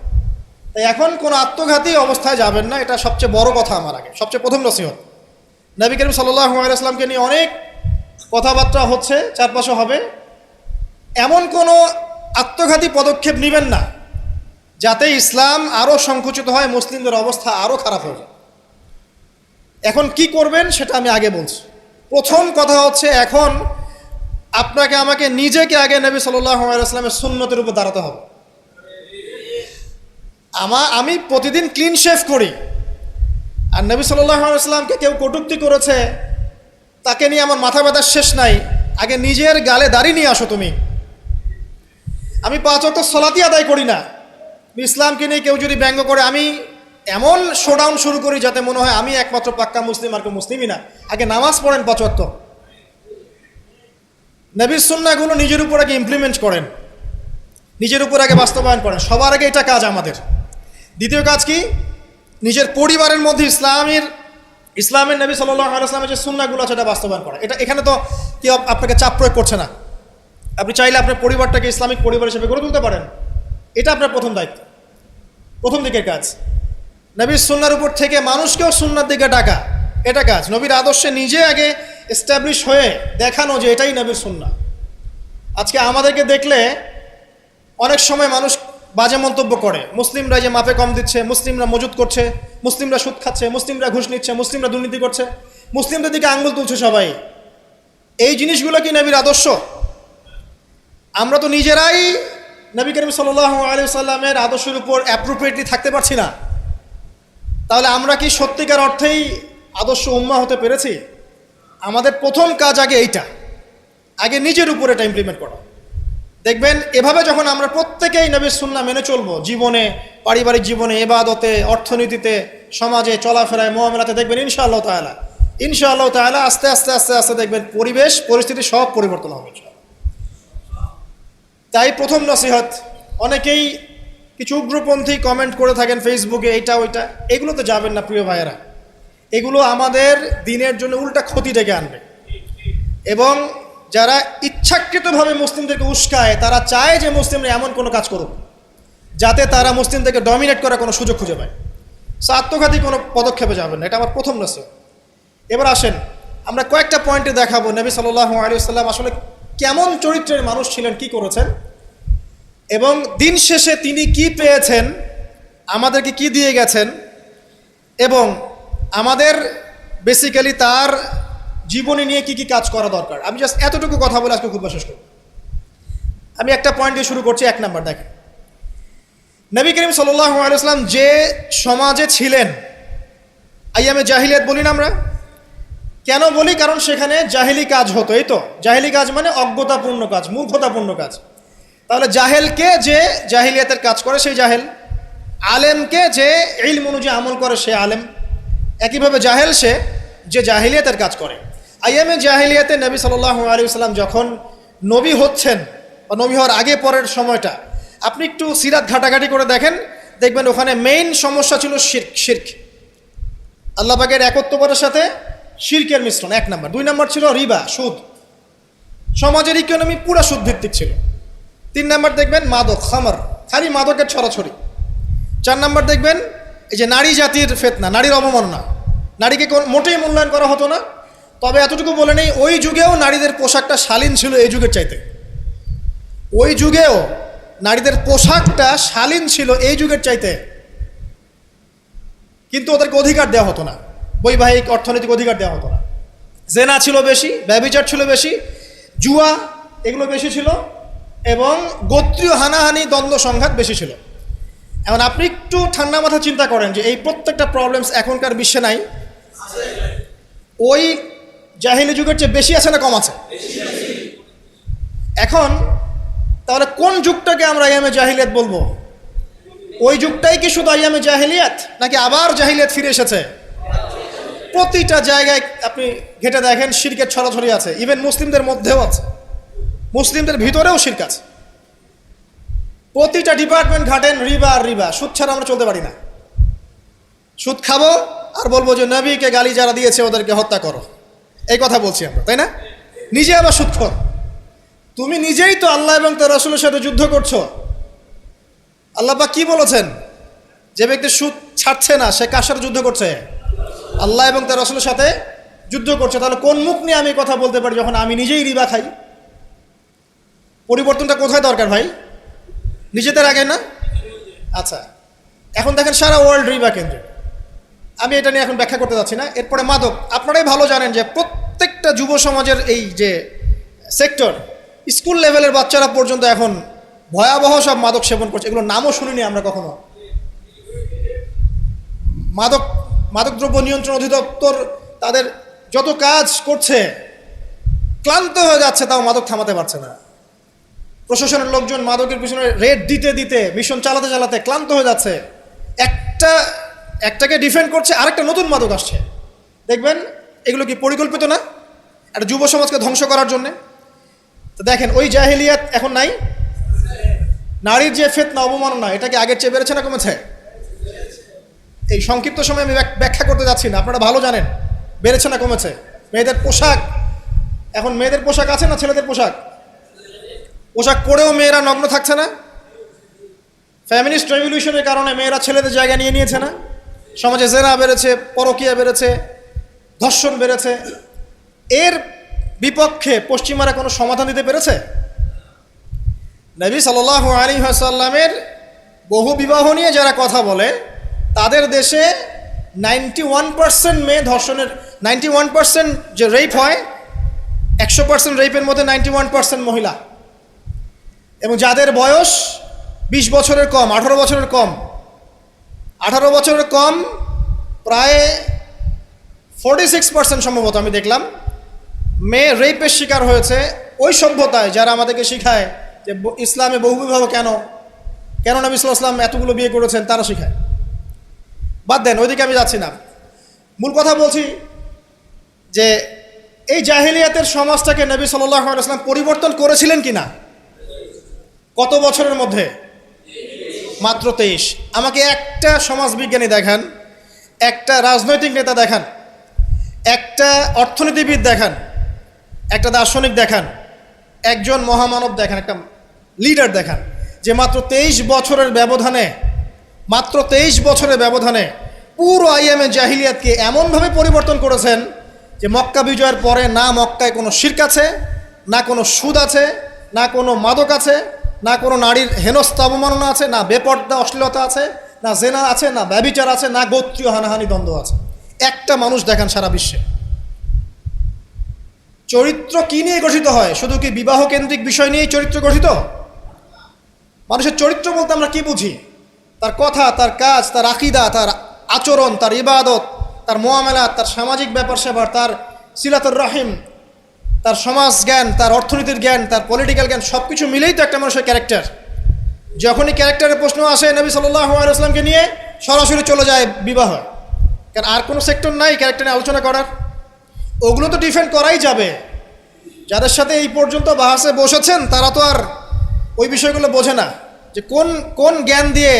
তাই এখন কোনো আত্মঘাতী অবস্থায় যাবেন না, এটা সবচেয়ে বড় কথা। আমার আগে সবচেয়ে প্রথম নসিহত, নবী করিম সাল্লাল্লাহু আলাইহি ওয়াসাল্লামকে নিয়ে অনেক কথাবার্তা হচ্ছে, চারপাশে হবে, এমন কোনো আত্মঘাতী পদক্ষেপ নেবেন না যাতে ইসলাম আরও সংকুচিত হয়, মুসলিমদের অবস্থা আরও খারাপ হয়ে যায়। এখন কি করবেন সেটা আমি আগে বলছি। প্রথম কথা হচ্ছে, এখন আপনাকে আমাকে নিজেকে আগে নবী সাল্লাল্লাহু আলাইহি ওয়াসাল্লামের সুন্নতের উপর দাঁড়াতে হবে। আমি প্রতিদিন ক্লিন শেভ করি, আর নবী সাল্লাল্লাহু আলাইহি ওয়াসাল্লামকে কেউ কটূক্তি করেছে, তাকে নিয়ে আমার মাথা ব্যথার শেষ নাই। আগে নিজের গালে দাড়ি নিয়ে আসো তুমি। আমি 5 ওয়াক্ত সালাতই আদায় করি না, ইসলামকে নিয়ে কেউ যদি ব্যঙ্গ করে, আমি এমন শোডাউন শুরু করি যাতে মনে হয় আমি একমাত্র পাক্কা মুসলিম, আর কেউ মুসলিমই না। আগে নামাজ পড়েন 5 ওয়াক্ত, নবীর সুন্নাহগুলো নিজের উপর আগে ইমপ্লিমেন্ট করেন, নিজের উপর আগে বাস্তবায়ন করেন। সবার আগে এটা কাজ আমাদের। দ্বিতীয় কাজ কি? নিজের পরিবারের মধ্যে ইসলামের নবী সাল্লাল্লাহু আলাইহি ওয়াসাল্লামের যে সুন্নাহগুলো আছে এটা বাস্তবায়ন করা। এখানে তো কেউ আপনাকে চাপ প্রয়োগ করছে না। আপনি চাইলে আপনার পরিবারটাকে ইসলামিক পরিবার হিসেবে গড়ে তুলতে পারেন। এটা আপনার প্রথম দায়িত্ব, প্রথম দিকের কাজ। নবীর সুন্নাহর উপর থেকে মানুষকেও সুন্নাহর দিকে ডাকা, এটা কাজ। নবীর আদর্শে নিজে আগে এস্টাবলিশ হয়ে দেখানো যে এটাই নবীর সুন্নাহ। আজকে আমাদেরকে দেখলে অনেক সময় মানুষ বাজে মন্তব্য করে, মুসলিমরা যে মাপে কম দিচ্ছে, মুসলিমরা মজুদ করছে, মুসলিমরা সুদ খাচ্ছে, মুসলিমরা ঘুষ নিচ্ছে, মুসলিমরা দুর্নীতি করছে, মুসলিমদের দিকে আঙ্গুল তুলছে সবাই। এই জিনিসগুলো কি নবীর আদর্শ? আমরা তো নিজেরাই নবী করিম সাল্লাল্লাহু আলাইহি ওয়াসাল্লামের আদর্শের উপর অ্যাপ্রোপ্রিয়েটলি থাকতে পারছি না, তাহলে আমরা কি সত্যিকার অর্থেই আদর্শ উম্মাহ হতে পেরেছি? আমাদের প্রথম কাজ আগে এইটা, আগে নিজের উপর এটা ইমপ্লিমেন্ট করা। দেখবেন এভাবে যখন আমরা প্রত্যেকেই নবীর সুন্নাহ মেনে চলবো, জীবনে, পারিবারিক জীবনে, ইবাদতে, অর্থনীতিতে, সমাজে, চলাফেরায়, মুআমালাতে, দেখবেন ইনশাআল্লাহ তাআলা আস্তে আস্তে আস্তে আস্তে দেখবেন পরিবেশ পরিস্থিতি সব পরিবর্তন হবে। তাই প্রথম নসিহত, অনেকেই কিছু উগ্রপন্থী কমেন্ট করে থাকেন ফেসবুকে, এইটা ওইটা, এগুলোতে যাবেন না প্রিয় ভাইয়েরা। এগুলো আমাদের দিনের জন্য উল্টা ক্ষতি ডেকে আনবে। এবং যারা ইচ্ছাকৃতভাবে মুসলিমদেরকে উস্কায়, তারা চায় যে মুসলিমরা এমন কোনো কাজ করুক যাতে তারা মুসলিমদেরকে ডমিনেট করার কোনো সুযোগ খুঁজে পায়। আত্মঘাতী কোনো পদক্ষেপে যাবেন না, এটা আমার প্রথম নসিহত। এবার আসেন, আমরা কয়েকটা পয়েন্টে দেখাবো নবী সাল্লাল্লাহু আলাইহি ওয়াসাল্লাম আসলে কেমন চরিত্রের মানুষ ছিলেন, কি করেছেন, এবং দিন শেষে তিনি কি পেয়েছেন, আমাদেরকে কি দিয়ে গেছেন, এবং আমাদের বেসিক্যালি তার জীবনী নিয়ে কি কি কাজ করা দরকার। আমি জাস্ট এতটুকু কথা বলে আজকে খুব শেষ করব। আমি একটা পয়েন্ট দিয়ে শুরু করছি। 1 নাম্বার, দেখেন নবী করিম সাল্লাল্লাহু আলাইহি ওয়াসাল্লাম যে সমাজে ছিলেন, আইয়ামে জাহিলিয়াত বলি না আমরা, কেন বলি? কারণ সেখানে জাহিলি কাজ হতো। এই তো জাহিলি কাজ মানে অজ্ঞতাপূর্ণ কাজ, মূর্খতাপূর্ণ কাজ। তাহলে জাহেলকে যে জাহিলিয়াতের কাজ করে সেই জাহেল, আলেমকে যে ইলম অনুযায়ী আমল করে সে আলেম, একইভাবে জাহেল সে যে জাহিলিয়াতের কাজ করে। আইয়ামে জাহিলিয়াতে নবী সাল্লাল্লাহু আলাইহি ওয়াসাল্লাম যখন নবী হচ্ছেন বা নবী হওয়ার আগে পরের সময়টা আপনি একটু সিরাত ঘাটাঘাটি করে দেখবেন ওখানে মেইন সমস্যা ছিল শিরক, আল্লাহ পাকের একত্ববাদের সাথে শিরকের মিশ্রণ, 1 নাম্বার। 2 নাম্বার ছিল রিবা, সুদ। সমাজের ইকোনমি পুরো সুদ ভিত্তিক ছিল। 3 নাম্বার দেখবেন মাদক, খামার, খালি মাদকের ছড়াছড়ি। 4 নাম্বার দেখবেন এই যে নারী জাতির ফিতনা, নারীর অবমাননা, নারীকে মোটেই মূল্যায়ন করা হতো না। তবে এতটুকু বলে নেই, ওই যুগেও নারীদের পোশাকটা শালীন ছিল এই যুগের চাইতে। ওই যুগেও নারীদের পোশাকটা শালীন ছিল এই যুগের চাইতে, কিন্তু ওদেরকে অধিকার দেওয়া হতো না, বৈবাহিক অর্থনৈতিক অধিকার দেওয়া হতো না। জেনা ছিল বেশি, ব্যভিচার ছিল বেশি, জুয়া এগুলো বেশি ছিল, এবং গোত্রীয় হানাহানি, দ্বন্দ্ব সংঘাত বেশি ছিল। এখন আপনি একটু ঠান্ডা মাথা চিন্তা করেন যে এই প্রত্যেকটা প্রবলেমস এখনকার বিশ্বে নাই? ওই জাহিলি যুগের চেয়ে বেশি আছে না কম আছে? এখন তাহলে কোন যুগটাকে আমরা আইয়ামে জাহিলিয়াত বলবো? ওই যুগটাই কি শুধু আইয়ামে জাহিলিয়াত, নাকি আবার জাহিলিয়াত ফিরে এসেছে? প্রতিটা জায়গায় আপনি ঘেটে দেখেন শিরকের ছড়াছড়ি আছে, ইভেন মুসলিমদের মধ্যেও আছে, মুসলিমদের ভিতরেও শিরক আছে। প্রতিটা ডিপার্টমেন্ট ঘাটেন রিবা আর রিবা, সুদ ছাড়া আমরা চলতে পারি না। সুদ খাবো আর বলবো যে নবীকে গালি যারা দিয়েছে ওদেরকে হত্যা করো, এই কথা বলছি আমরা, তাই না? নিজে আবার সুদখোর। তুমি নিজেই তো আল্লাহ এবং তার রাসূলের সাথে যুদ্ধ করছো। আল্লাহ পাক কি বলেছেন? যে ব্যক্তি সুদ ছাড়ছে না সে কার সাথে যুদ্ধ করছে? আল্লাহ এবং তার রাসূলের সাথে যুদ্ধ করছে। তাহলে কোন মুখ নিয়ে আমি কথা বলতে পারি যখন আমি নিজেই রিবা খাই? পরিবর্তনটা কোথায় দরকার ভাই? নিজেদের আগে না? আচ্ছা, এখন দেখেন সারা ওয়ার্ল্ড রিবা কেন্দ্র। আমি এটা নিয়ে এখন ব্যাখ্যা করতে যাচ্ছি না। এরপরে মাদক, আপনারাই ভালো জানেন যে প্রত্যেকটা যুব সমাজের এই যে সেক্টর, স্কুল লেভেলের বাচ্চারা পর্যন্ত এখন ভয়াবহ সব মাদক সেবন করছে। এগুলো নামও শুনিনি আমরা কখনো। মাদকদ্রব্য নিয়ন্ত্রণ অধিদপ্তর তাদের যত কাজ করছে, ক্লান্ত হয়ে যাচ্ছে, তাও মাদক থামাতে পারছে না। প্রশাসনের লোকজন মাদকের পিছনে রেড দিতে দিতে, মিশন চালাতে চালাতে ক্লান্ত হয়ে যাচ্ছে। একটাকে ডিফেন্ড করছে, আরেকটা নতুন মাদক আসছে। দেখবেন এগুলো কি পরিকল্পিত না? একটা যুব সমাজকে ধ্বংস করার জন্যে। তো দেখেন ওই জাহেলিয়াত এখন নাই। নারীর যে ফিতনা, অবমাননা, এটা কি আগের চেয়ে বেড়েছে না কমেছে? এই সংক্ষিপ্ত সময় আমি ব্যাখ্যা করতে যাচ্ছি না, আপনারা ভালো জানেন বেড়েছে না কমেছে। মেয়েদের পোশাক, এখন মেয়েদের পোশাক আছে না ছেলেদের পোশাক? পোশাক পরেও মেয়েরা নগ্ন থাকছে না? ফ্যামিলিস্ট রেভলিউশনের কারণে মেয়েরা ছেলেদের জায়গা নিয়ে নিয়েছে না? সমাজে জেনা বেড়েছে, পরকীয়া বেড়েছে, ধর্ষণ বেড়েছে। এর বিপক্ষে পশ্চিমারা কোনো সমাধান দিতে পেরেছে? নবী সাল্লাল্লাহু আলাইহি ওয়াসাল্লামের বহু বিবাহ নিয়ে যারা কথা বলে, তাদের দেশে 91% মেয়ে ধর্ষণের, 91% যে রেপ হয়, 100% রেপের মধ্যে 91% মহিলা। এবং যাদের বয়স 20 বছরের কম, 18 বছরের কম, 18 বছরের কম প্রায় 46% সম্ভবত আমি দেখলাম মেয়ে রেপের শিকার হয়েছে। ওই সভ্যতায় যারা আমাদেরকে শিখায় যে ইসলামে বহুবিবাহ কেন নবী সাল্লাল্লাহু আলাইহি ওয়াসাল্লাম এতগুলো বিয়ে করেছেন, তারা শিখায়। বাদ দেন, ওইদিকে আমি যাচ্ছি না। মূল কথা বলছি যে এই জাহেলিয়াতের সমাজটাকে নবী সাল্লাল্লাহু আলাইহি ওয়াসাল্লাম পরিবর্তন করেছিলেন কিনা? কত বছরের মধ্যে? মাত্র 23। আমাকে একটা সমাজবিজ্ঞানী দেখান, একটা রাজনৈতিক নেতা দেখান, একটা অর্থনীতিবিদ দেখান, একটা দার্শনিক দেখান, একজন মহামানব দেখান, একটা লিডার দেখান, যে মাত্র 23 বছরের ব্যবধানে পুরো আইয়ামে জাহিলিয়াতকে এমনভাবে পরিবর্তন করেছেন যে মক্কা বিজয়ের পরে না মক্কায় কোনো শিরক আছে, না কোনো সুদ আছে, না কোনো মাদক আছে, না কোনো নারীর হেনস্থা অবমাননা আছে, না বেপর্দা অশ্লীলতা আছে, না জেনা আছে, না ব্যভিচার আছে, না গোত্রীয় হানাহানি দ্বন্দ্ব আছে। একটা মানুষ দেখান সারা বিশ্বে। চরিত্র কি নিয়ে গঠিত হয়? শুধু কি বিবাহ কেন্দ্রিক বিষয় নিয়েই চরিত্র গঠিত? মানুষের চরিত্র বলতে আমরা কি বুঝি? তার কথা, তার কাজ, তার আকীদা, তার আচরণ, তার ইবাদত, তার মুআমালাত, তার সামাজিক ব্যাপার স্যাপার, তার সিলাতুর রাহিম, তার সমাজ জ্ঞান, তার অর্থনীতির জ্ঞান, তার পলিটিক্যাল জ্ঞান, সব কিছু মিলেই তো একটা মানুষের ক্যারেক্টার। যখনই ক্যারেক্টারের প্রশ্ন আসে নবী সাল্লাল্লাহু আলাইহি ওয়াসাল্লামকে নিয়ে সরাসরি চলে যায় বিবাহ। কারণ আর কোনো সেক্টর নাই ক্যারেক্টার নিয়ে আলোচনা করার। ওগুলো তো ডিফেন্ড করাই যাবে। যাদের সাথে এই পর্যন্ত বাহাসে বসেছেন তারা তো আর ওই বিষয়গুলো বোঝে না যে কোন জ্ঞান দিয়ে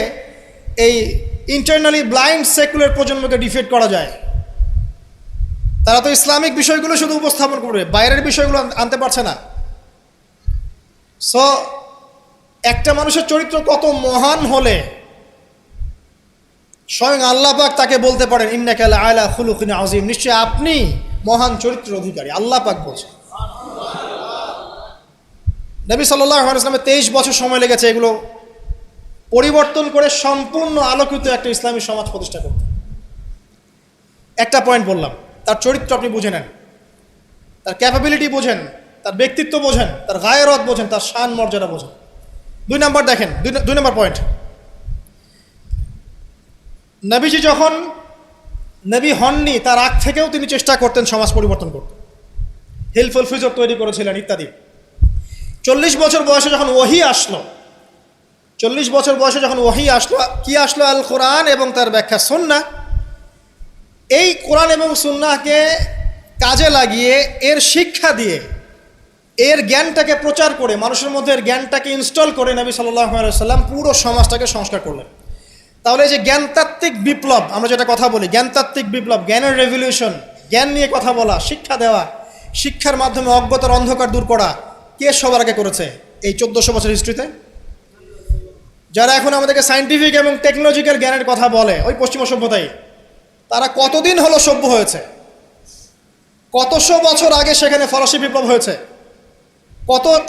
এই ইন্টারনালি ব্লাইন্ড সেকুলার প্রজন্মকে ডিফেন্ড করা যায়। তারা তো ইসলামিক বিষয়গুলো শুধু উপস্থাপন করবে, বাইরের বিষয়গুলো আনতে পারছে না। সো একটা মানুষের চরিত্র কত মহান হলে স্বয়ং আল্লাহ পাক তাকে বলতে পারেন ইন্নাকা লাআলা খুলুকিন আযীম, নিশ্চয় আপনি মহান চরিত্রের অধিকারী। আল্লাহ পাক বলছেন। নবী সাল্লাল্লাহু আলাইহি ওয়াসাল্লামের 23 বছর সময় লেগেছে এগুলো পরিবর্তন করে সম্পূর্ণ আলোকিত একটা ইসলামী সমাজ প্রতিষ্ঠা করতে। একটা পয়েন্ট বললাম, তার চরিত্র আপনি বুঝে নেন, তার ক্যাপাবিলিটি বোঝেন, তার ব্যক্তিত্ব বোঝেন, তার গায়রত বোঝেন, তার শান মর্যাদা বোঝেন। 2 নম্বর দেখেন, 2 নম্বর পয়েন্ট, নবীজি যখন নবী হননি তার আগ থেকেও তিনি চেষ্টা করতেন সমাজ পরিবর্তন করতে। হেলফুল ফিজর তৈরি করেছিলেন ইত্যাদি। 40 বছর বয়সে যখন ওহী আসলো, 40 বছর বয়সে যখন ওহী আসলো, কি আসলো? আল কোরআন এবং তার ব্যাখ্যা সুন্নাহ। এই কোরআন এবং সুন্নাহকে কাজে লাগিয়ে, এর শিক্ষা দিয়ে, এর জ্ঞানটাকে প্রচার করে, মানুষের মধ্যে এর জ্ঞানটাকে ইনস্টল করে নবী সাল্লাল্লাহু আলাইহি ওয়াসাল্লাম পুরো সমাজটাকে সংস্কার করলেন। তাহলে এই যে জ্ঞানতাত্ত্বিক বিপ্লব, আমরা যেটা কথা বলি জ্ঞানতাত্ত্বিক বিপ্লব, জ্ঞানের রেভলিউশন, জ্ঞান নিয়ে কথা বলা, শিক্ষা দেওয়া, শিক্ষার মাধ্যমে অজ্ঞতার অন্ধকার দূর করা, কে সবার আগে করেছে এই 1400 বছর হিস্ট্রিতে? যারা এখন আমাদেরকে সায়েন্টিফিক এবং টেকনোলজিক্যাল জ্ঞানের কথা বলে, ওই পশ্চিমা সভ্যতাই, তারা কতদিন হলো সভ্য হয়েছে? কতশো বছর আগে সেখানে ফরাসি বিপ্লব হয়েছে,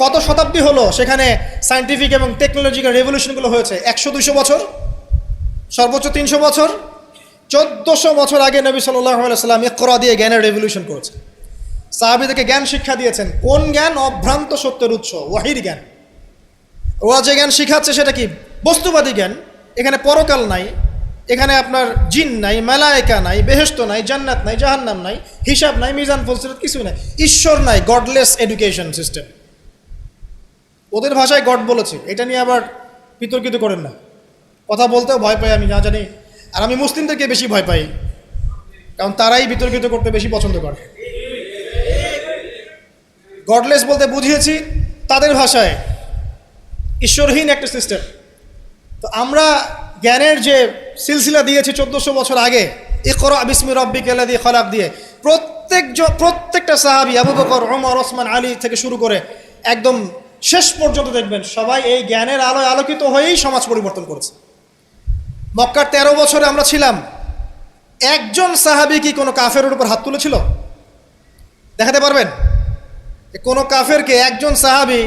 কত শতাব্দী হলো সেখানে সায়েন্টিফিক এবং টেকনোলজিক্যাল রেভলিউশনগুলো হয়েছে? 100-200 বছর, সর্বোচ্চ 300 বছর। 1400 বছর আগে নবী সাল্লাল্লাহু আলাইহি ওয়াসাল্লাম ইকরা দিয়ে জ্ঞানের রেভলিউশন করেছে। সাহাবীদেরকে জ্ঞান শিক্ষা দিয়েছেন। কোন জ্ঞান? অভ্রান্ত সত্যের উৎস, ওয়াহির জ্ঞান। ওরা যে জ্ঞান শিখাচ্ছে সেটা কি? বস্তুবাদী জ্ঞান। এখানে পরকাল নাই, এখানে আপনার জিন নাই, মালায়েকা নাই, বেহেশত নাই, জান্নাত নাই, জাহান্নাম নাই, হিসাব নাই, মিজান ফজিলত কিছুই নাই, ঈশ্বর নাই। Godless education system. ওদের ভাষায় গড বলেছে, এটা নিয়ে আবার বিতর্কিত করেন না। কথা বলতেও ভয় পাই আমি, না জানি। আর আমি মুসলিমদেরকে বেশি ভয় পাই, কারণ তারাই বিতর্কিত করতে বেশি পছন্দ করে। গডলেস বলতে বুঝিয়েছি তাদের ভাষায় ঈশ্বরহীন একটা সিস্টেম। তো আমরা জ্ঞানের যে সিলসিলা দিয়েছি 1400 বছর আগে, ইকরা বিসমি রাব্বিকাল্লাযী খলাক দিয়ে, প্রত্যেকটা সাহাবী আবু বকর, ওমর, ওসমান, আলী থেকে শুরু করে একদম শেষ পর্যন্ত দেখবেন সবাই এই জ্ঞানের আলোয় আলোকিত হয়েই সমাজ পরিবর্তন করেছে। মক্কার 13 বছরে আমরা ছিলাম, একজন সাহাবী কি কোনো কাফেরের উপর হাত তুলেছিল? দেখাতে পারবেন? কোনো কাফেরকে একজন সাহাবী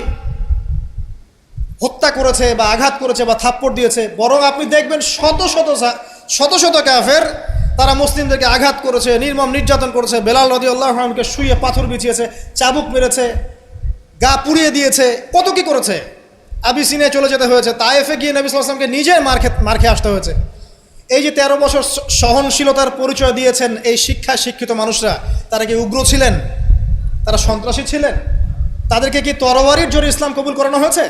হত্যা করেছে বা আঘাত করেছে বা থাপ্পড় দিয়েছে? বরং আপনি দেখবেন শত শত কাফের তারা মুসলিমদেরকে আঘাত করেছে, নির্মম নির্যাতন করেছে। বেলাল রাদিয়াল্লাহু আনহুকে শুইয়ে পাথর বিছিয়েছে, চাবুক মেরেছে, গা পুড়িয়ে দিয়েছে, কত কি করেছে। আবিসিনিয়ায় চলে যেতে হয়েছে, তায়েফে গিয়ে নবী সাল্লাল্লাহু আলাইহি ওয়াসাল্লামকে নিজের মার খেয়ে আসতে হয়েছে। এই যে 13 বছর সহনশীলতার পরিচয় দিয়েছেন এই শিক্ষায় শিক্ষিত মানুষরা, তারা কি উগ্র ছিলেন? তারা সন্ত্রাসী ছিলেন? তাদেরকে কি তরবারির জোরে ইসলাম কবুল করানো হয়েছে?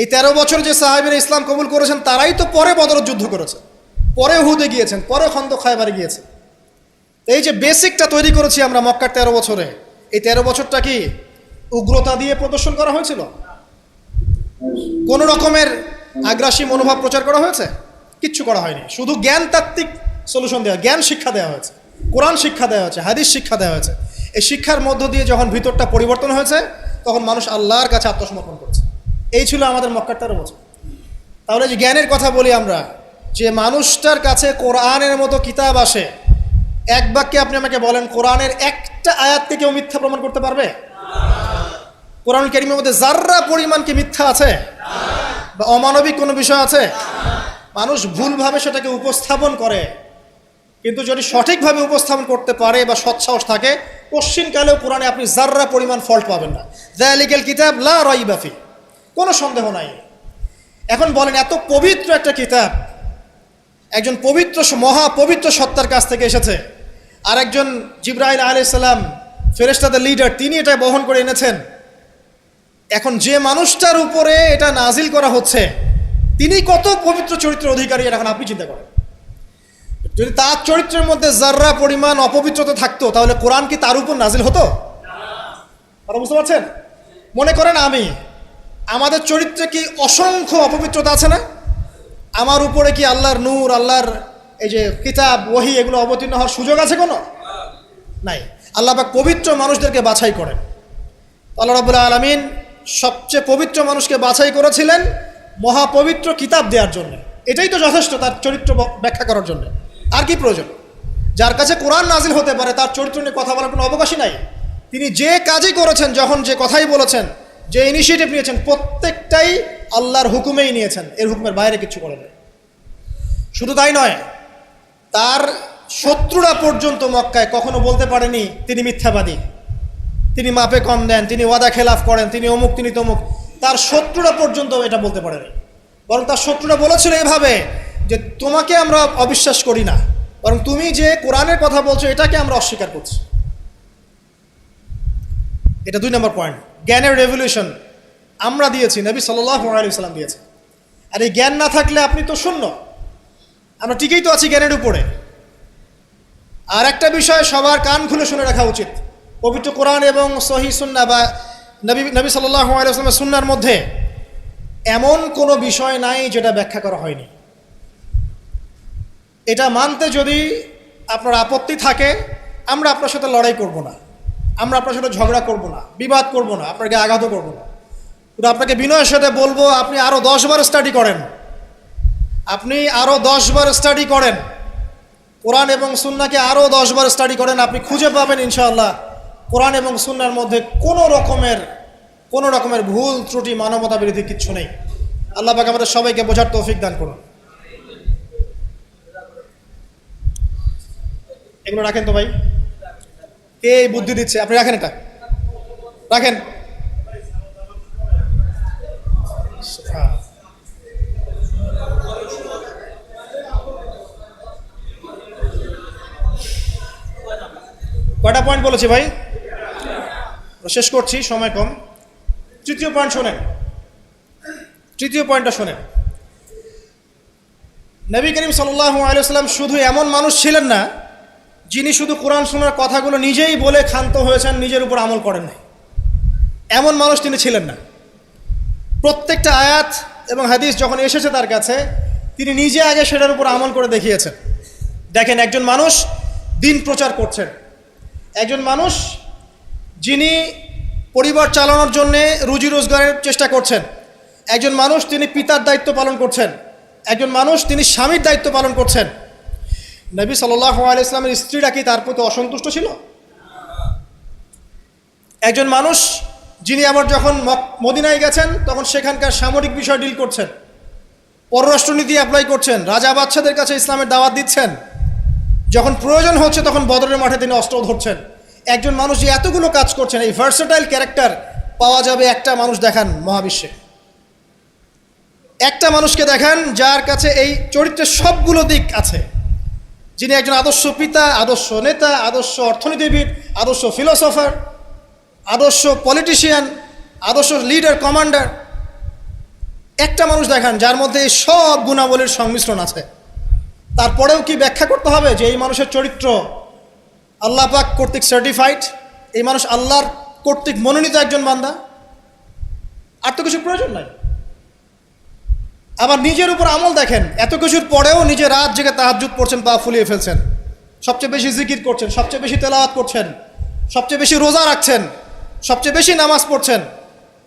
এই 13 বছর যে সাহাবীরা ইসলাম কবুল করেছেন তারাই তো পরে বদরের যুদ্ধ করেছে, পরে উহুদে গিয়েছেন, পরে খন্দক খায়বারে গিয়েছে। এই যে বেসিকটা তৈরি করেছি আমরা মক্কার 13 বছরে, এই 13 বছরটা কি উগ্রতা দিয়ে প্রদর্শন করা হয়েছিল? কোন রকমের আগ্রাসী মনোভাব প্রচার করা হয়েছে? কিচ্ছু করা হয়নি। শুধু জ্ঞানতাত্ত্বিক সলিউশন দেওয়া, জ্ঞান শিক্ষা দেওয়া হয়েছে, কোরআন শিক্ষা দেওয়া হয়েছে, হাদিস শিক্ষা দেওয়া হয়েছে। এই শিক্ষার মধ্য দিয়ে যখন ভিতরটা পরিবর্তন হয়েছে, তখন মানুষ আল্লাহর কাছে আত্মসমর্পণ করছে। এই ছিল আমাদের মক্কার 13 বছর। তাহলে যে জ্ঞানের কথা বলি আমরা, যে মানুষটার কাছে কোরআনের মতো কিতাব আসে, এক বাক্যে আপনি আমাকে বলেন কোরআনের একটা আয়াতকে কেউ মিথ্যা প্রমাণ করতে পারবে? কোরআন কারীমের মধ্যে যাররা পরিমাণ কি মিথ্যা আছে বা অমানবিক কোনো বিষয় আছে? মানুষ ভুলভাবে সেটাকে উপস্থাপন করে, কিন্তু যদি সঠিকভাবে উপস্থাপন করতে পারে বা সৎসাহস থাকে, কশ্চিনকালেও কোরআনে আপনি যাররা পরিমাণ ফল্ট পাবেন না। যালিকাল কিতাব লা রাইবা ফি, কোনো সন্দেহ নাই। এখন বলেন, এত পবিত্র একটা কিতাব একজন পবিত্র মহাপবিত্র সত্তার কাছ থেকে এসেছে, আর একজন জিবরাইল আলাইহিস সালাম ফেরেশতাদের লিডার, তিনি এটা বহন করে এনেছেন। এখন যে মানুষটার উপরে এটা নাজিল করা হচ্ছে, তিনি কত পবিত্র চরিত্রের অধিকারী, এখন আপনি চিন্তা করেন। যদি তার চরিত্রের মধ্যে যাররা পরিমাণ অপবিত্রতা থাকতো, তাহলে কোরআন কি তার উপর নাজিল হতো? আপনারা বুঝতে পারছেন? মনে করেন আমাদের চরিত্রে কি অসংখ্য অপবিত্রতা আছে না? আমার উপরে কি আল্লাহর নূর, আল্লাহর এই যে কিতাব, ওহী, এগুলো অবতীর্ণ হওয়ার সুযোগ আছে কোনো? নাই। আল্লাহ পাক পবিত্র মানুষদেরকে বাছাই করেন। আল্লাহ রাব্বুল আলামিন সবচেয়ে পবিত্র মানুষকে বাছাই করেছিলেন মহাপবিত্র কিতাব দেওয়ার জন্য। এটাই তো যথেষ্ট তার চরিত্র ব্যাখ্যা করার জন্য। আর কি প্রয়োজন? যার কাছে কোরআন নাজিল হতে পারে, তার চরিত্র নিয়ে কথা বলার কোনো অবকাশই নাই। তিনি যে কাজই করেছেন, যখন যে কথাই বলেছেন, যে ইনিশিয়েটিভ নিয়েছেন, প্রত্যেকটাই আল্লাহর হুকুমেই নিয়েছেন, এর হুকুমের বাইরে কিছু করেন। শুধু তাই নয়, তার শত্রুরা পর্যন্ত মক্কায় কখনো বলতে পারেনি তিনি মিথ্যাবাদী, তিনি মাপে কম দেন, তিনি ওয়াদা খেলাফ করেন, তিনি অমুক, তিনি তমুক। তার শত্রুরা পর্যন্ত এটা বলতে পারেনি। বরং তার শত্রুরা বলেছিল এভাবে যে তোমাকে আমরা অবিশ্বাস করি না, বরং তুমি যে কোরআনের কথা বলছো এটাকে আমরা অস্বীকার করছি। এটা 2 নম্বর পয়েন্ট। জ্ঞানের রেভলিউশন আমরা দিয়েছি, নবী সাল্লাল্লাহু আলাইহি ওয়াসাল্লাম দিয়েছে। আর এই জ্ঞান না থাকলে আপনি তো শূন্য। আমরা ঠিকই তো আছি জ্ঞানের উপরে। আর একটা বিষয় সবার কান খুলে শুনে রাখা উচিত, পবিত্র কোরআন এবং সহিহ সুন্নাহ বা নবী সাল্লাল্লাহু আলাইহি ওয়াসাল্লামের সুন্নাহর মধ্যে এমন কোনো বিষয় নাই যেটা ব্যাখ্যা করা হয়নি। এটা মানতে যদি আপনার আপত্তি থাকে, আমরা আপনার সাথে লড়াই করব না, আমরা আপনার সাথে ঝগড়া করব না, বিবাদ করব না, আপনাকে আঘাতও করব না। কিন্তু আপনাকে বিনয়ের সাথে বলবো, আপনি আরও 10 বার স্টাডি করেন, আপনি আরও 10 বার স্টাডি করেন, কোরআন এবং সুন্নাহকে আরও 10 বার স্টাডি করেন। আপনি খুঁজে পাবেন ইনশাআল্লাহ কোরআন এবং সুন্নাহর মধ্যে কোনো রকমের ভুল ত্রুটি, মানবতা বিরোধী কিচ্ছু নেই। আল্লাহ পাক আমাদের সবাইকে বোঝার তৌফিক দান করুন। এগুলো রাখেন তো ভাই, কে বুদ্ধি দিচ্ছে? আপনি রাখেন, এটা রাখেন। কয়টা পয়েন্ট বলেছি ভাই? শেষ করছি, সময় কম। তৃতীয় পয়েন্ট শোনেন, তৃতীয় পয়েন্টটা শোনেন। নবী করিম সাল্লাল্লাহু আলাইহি ওয়াসাল্লাম শুধু এমন মানুষ ছিলেন না যিনি শুধু কোরআন শোনার কথাগুলো নিজেই বলে ক্ষান্ত হয়েছেন, নিজের উপর আমল করেন নাই। এমন মানুষ তিনি ছিলেন না। প্রত্যেকটা আয়াত এবং হাদিস যখন এসেছে তার কাছে, তিনি নিজে আগে সেটার উপর আমল করে দেখিয়েছেন। দেখেন, একজন মানুষ দিন প্রচার করছেন, একজন মানুষ যিনি পরিবার চালানোর জন্যে রুজি রোজগারের চেষ্টা করছেন, একজন মানুষ তিনি পিতার দায়িত্ব পালন করছেন, একজন মানুষ তিনি স্বামীর দায়িত্ব পালন করছেন। নবী সাল্লাল্লাহু আলাইহি ওয়াসাল্লামের স্ত্রীরা কি তার প্রতি অসন্তুষ্ট ছিল? একজন মানুষ যিনি আবার যখন মদিনায় গেছেন তখন সেখানকার সামরিক বিষয় ডিল করছেন, পররাষ্ট্রনীতি অ্যাপ্লাই করছেন, রাজা বাদশাদের কাছে ইসলামের দাওয়াত দিচ্ছেন, যখন প্রয়োজন হচ্ছে তখন বদরের মাঠে তিনি অস্ত্র ধরছেন। একজন মানুষ যে এতগুলো কাজ করছেন, এই ভার্সেটাইল ক্যারেক্টার পাওয়া যাবে একটা মানুষ দেখান মহাবিশ্বে। একটা মানুষকে দেখান যার কাছে এই চরিত্রের সবগুলো দিক আছে, যিনি একজন আদর্শ পিতা, আদর্শ নেতা, আদর্শ অর্থনীতিবিদ, আদর্শ ফিলোসফার, আদর্শ পলিটিশিয়ান, আদর্শ লিডার, কমান্ডার। একটা মানুষ দেখান যার মধ্যে এই সব গুণাবলীর সংমিশ্রণ আছে। তারপরেও কি ব্যাখ্যা করতে হবে যে এই মানুষের চরিত্র আল্লাহ পাক কর্তৃক সার্টিফাইড, এই মানুষ আল্লাহর কর্তৃক মনোনীত একজন বান্দা? আর তো কিছু প্রয়োজন নাই। আবার নিজের উপর আমল দেখেন, এত কিছুর পরেও নিজে রাত জেগে তাহাজ্জুদ পড়ছেন, পা ফুলিয়ে ফেলছেন, সবচেয়ে বেশি জিকির করছেন, সবচেয়ে বেশি তেলাওয়াত করছেন, সবচেয়ে বেশি রোজা রাখছেন, সবচেয়ে বেশি নামাজ পড়ছেন,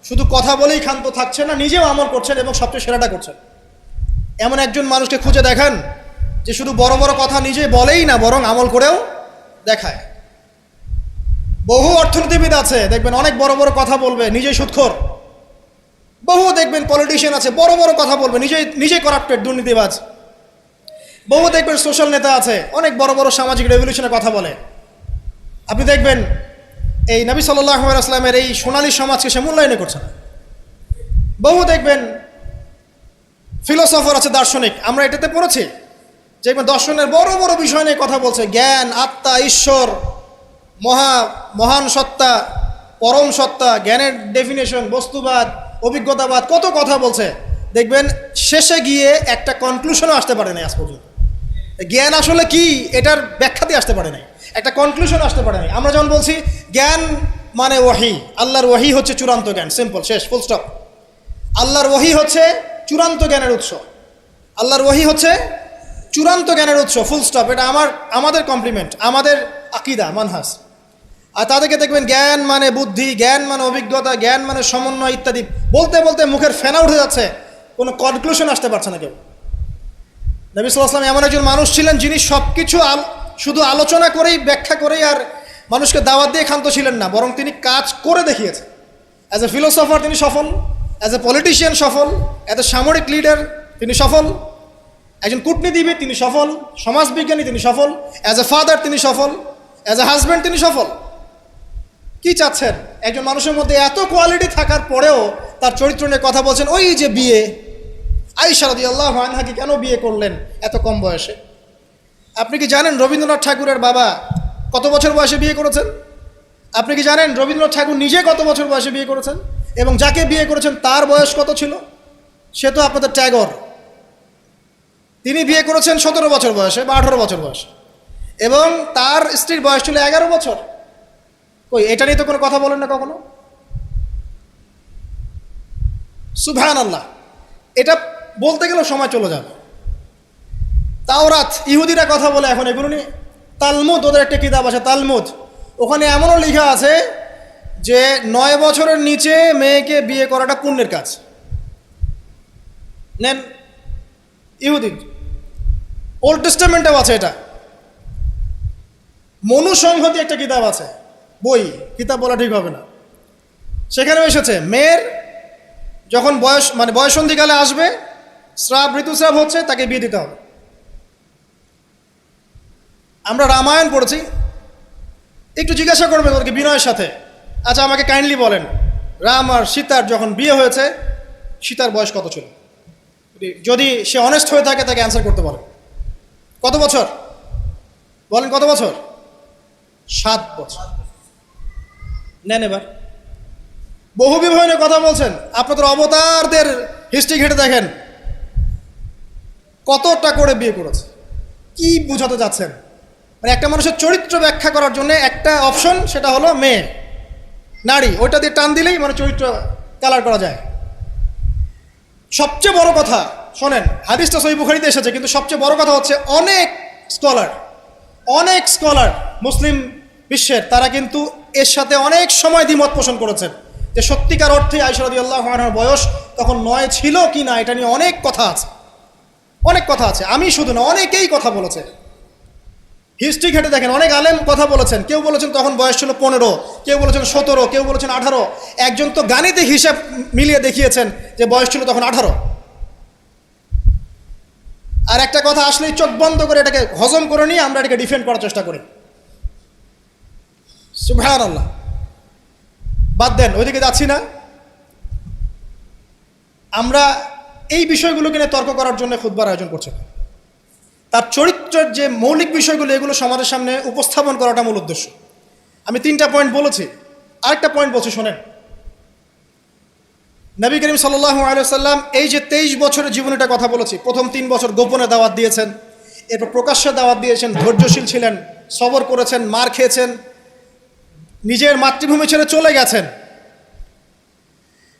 শুধু কথা বলেই ক্ষান্ত থাকছেন না, নিজেও আমল করছেন এবং সবচেয়ে সেরাটা করছেন। এমন একজন মানুষকে খুঁজে দেখান যে শুধু বড় বড় কথা নিজে বলেই না, বরং আমল করেও দেখায়। বহু অর্থনীতিবিদ আছে দেখবেন অনেক বড় বড় কথা বলবে, নিজেই সুদখোর। বহু দেখবেন পলিটিশিয়ান আছে বড় বড় কথা বলবে, নিজেই করাপ্টেড, দুর্নীতিবাজ। বহু দেখবেন সোশ্যাল নেতা আছে অনেক বড় বড় সামাজিক রেভলিউশনের কথা বলে। আপনি দেখবেন এই নবী সাল্লাল্লাহু আলাইহি ওয়াসাল্লামের এই সোনালী সমাজকে সে মূল্যায়ন করছে না। বহু দেখবেন ফিলোসফার আছে, দার্শনিক, আমরা এটাতে পড়েছি যে দর্শনের বড় বড় বিষয় নিয়ে কথা বলছে, জ্ঞান, আত্মা, ঈশ্বর, মহান সত্তা, পরম সত্তা, জ্ঞানের ডেফিনেশন, বস্তুবাদ, অভিজ্ঞতাবাদ, কত কথা বলছে। দেখবেন শেষে গিয়ে একটা কনক্লুশনও আসতে পারে নাই আজ পর্যন্ত। জ্ঞান আসলে কি এটার ব্যাখ্যাতে আসতে পারে নাই, একটা কনক্লুশন আসতে পারে নাই। আমরা যখন বলছি জ্ঞান মানে ওয়াহি, আল্লাহর ওয়াহি হচ্ছে চূড়ান্ত জ্ঞান, সিম্পল, শেষ, ফুল স্টপ। আল্লাহর ওয়াহি হচ্ছে চূড়ান্ত জ্ঞানের উৎস, আল্লাহর ওয়াহি হচ্ছে চূড়ান্ত জ্ঞানের উৎস, ফুল স্টপ। এটা আমাদের কমপ্লিমেন্ট, আমাদের আকিদা, মানহাজ। আর তাদেরকে দেখবেন জ্ঞান মানে বুদ্ধি, জ্ঞান মানে অভিজ্ঞতা, জ্ঞান মানে সমন্বয় ইত্যাদি বলতে বলতে মুখের ফেনা উঠে যাচ্ছে, কোনো কনক্লুশন আসতে পারছে না কেউ। নবী সাল্লাল্লাহু আলাইহি ওয়াসাল্লাম এমন একজন মানুষ ছিলেন যিনি সব কিছু শুধু আলোচনা করেই, ব্যাখ্যা করেই আর মানুষকে দাওয়াত দিয়ে ক্ষান্ত ছিলেন না, বরং তিনি কাজ করে দেখিয়েছেন। অ্যাজ এ ফিলোসফার তিনি সফল, অ্যাজ এ পলিটিশিয়ান সফল, অ্যাজ এ সামরিক লিডার তিনি সফল, একজন কূটনীতিবিদ তিনি সফল, সমাজবিজ্ঞানী তিনি সফল, অ্যাজ এ ফাদার তিনি সফল, অ্যাজ এ হাজব্যান্ড তিনি সফল। কি চাচ্ছেন? একজন মানুষের মধ্যে এত কোয়ালিটি থাকার পরেও তার চরিত্র নিয়ে কথা বলছেন। ওই যে বিয়ে, আয়েশা রাদিয়াল্লাহু আনহাকে কেন বিয়ে করলেন এত কম বয়সে? আপনি কি জানেন রবীন্দ্রনাথ ঠাকুরের বাবা কত বছর বয়সে বিয়ে করেছেন? আপনি কি জানেন রবীন্দ্রনাথ ঠাকুর নিজে কত বছর বয়সে বিয়ে করেছেন? এবং যাকে বিয়ে করেছেন তার বয়স কত ছিল? সে তো আপনাদের ট্যাগর। তিনি বিয়ে করেছেন 17 বছর বয়সে বা 18 বছর বয়সে, এবং তার স্ত্রীর বয়স ছিল 11 বছর। কই, এটা নিয়ে তো কোনো কথা বলেন না কখনো। সুবহানাল্লাহ, এটা বলতে গেলেও সময় চলে যাবে। তাওরাত, ইহুদিরা কথা বলে এখন এগুলো নিয়ে। তালমুদ, ওদের একটা কিতাব আছে তালমুদ, ওখানে এমনও লেখা আছে যে 9 বছরের নিচে মেয়েকে বিয়ে করাটা পুণ্যের কাজ। নেন, ইহুদি ওল্ড টেস্টামেন্টেও আছে এটা। মনুসংহতি একটা কিতাব আছে, বই, কিতাব বলা ঠিক হবে না, সেখানেও এসেছে মেয়ের যখন বয়স মানে বয়সন্ধিকালে আসবে, স্রাব ঋতুস্রাব হচ্ছে, তাকে বিয়ে দিতে হবে। আমরা রামায়ণ পড়েছি, একটু জিজ্ঞাসা করবেন ওদেরকে বিনয়ের সাথে, আচ্ছা আমাকে কাইন্ডলি বলেন, রাম আর সীতার যখন বিয়ে হয়েছে সীতার বয়স কত ছিল? যদি সে অনেস্ট হয়ে থাকে তাকে অ্যান্সার করতে বলেন। কত বছর বলেন? কত বছর? 7 বছর। নেন এবার, বহু বিবাহ নিয়ে কথা বলছেন, আপনাদের অবতারদের হিস্ট্রি ঘেটে দেখেন কতটা করে বিয়ে করেছে। কি বুঝাতে যাচ্ছেন? মানে একটা মানুষের চরিত্র ব্যাখ্যা করার জন্য একটা অপশন, সেটা হলো মেয়ে, নারী, ওইটা দিয়ে টান দিলেই মানে চরিত্র কালার করা যায়। সবচেয়ে বড় কথা শোনেন, হাদিসটা সহিহ বুখারীতে এসেছে, কিন্তু সবচেয়ে বড় কথা হচ্ছে অনেক স্কলার মুসলিম বিশ্বের, তারা কিন্তু এর সাথে অনেক সময় দ্বিমত পোষণ করেছেন যে সত্যিকার অর্থে আয়েশা রাদিয়াল্লাহু আনহার বয়স তখন 9 ছিল কি না, এটা নিয়ে অনেক কথা আছে। আমি শুধু না, অনেকেই কথা বলেছে, হিস্ট্রি ঘেটে দেখেন, অনেক আলেম কথা বলেছেন। কেউ বলেছেন তখন বয়স ছিল 15, কেউ বলেছেন 17, কেউ বলেছেন 18, একজন তো গাণিতিক হিসাব মিলিয়ে দেখিয়েছেন যে বয়স ছিল তখন 18। আর একটা কথা আসলেই চোখ বন্ধ করে এটাকে হজম করে নিয়ে আমরা এটাকে ডিফেন্ড করার চেষ্টা করি। সুবহানাল্লাহ। বাদ দেন, ওইদিকে যাচ্ছি না। আমরা এই বিষয়গুলোকে নিয়ে তর্ক করার জন্য খুতবার আয়োজন করছি। তার চরিত্রের যে মৌলিক বিষয়গুলো, এগুলো সমাজের সামনে উপস্থাপন করাটা মূল উদ্দেশ্য। আমি 3টা পয়েন্ট বলেছি, আরেকটা পয়েন্ট বলছি শোনেন। নবী করিম সাল্লাল্লাহু আলাইহি ওয়াসাল্লাম এই যে 23 বছরের জীবনীটা কথা বলেছি, প্রথম 3 বছর গোপনে দাওয়াত দিয়েছেন, এরপর প্রকাশ্যে দাওয়াত দিয়েছেন, ধৈর্যশীল ছিলেন, সবর করেছেন, মার খেয়েছেন, নিজের মাতৃভূমি ছেড়ে চলে গেছেন,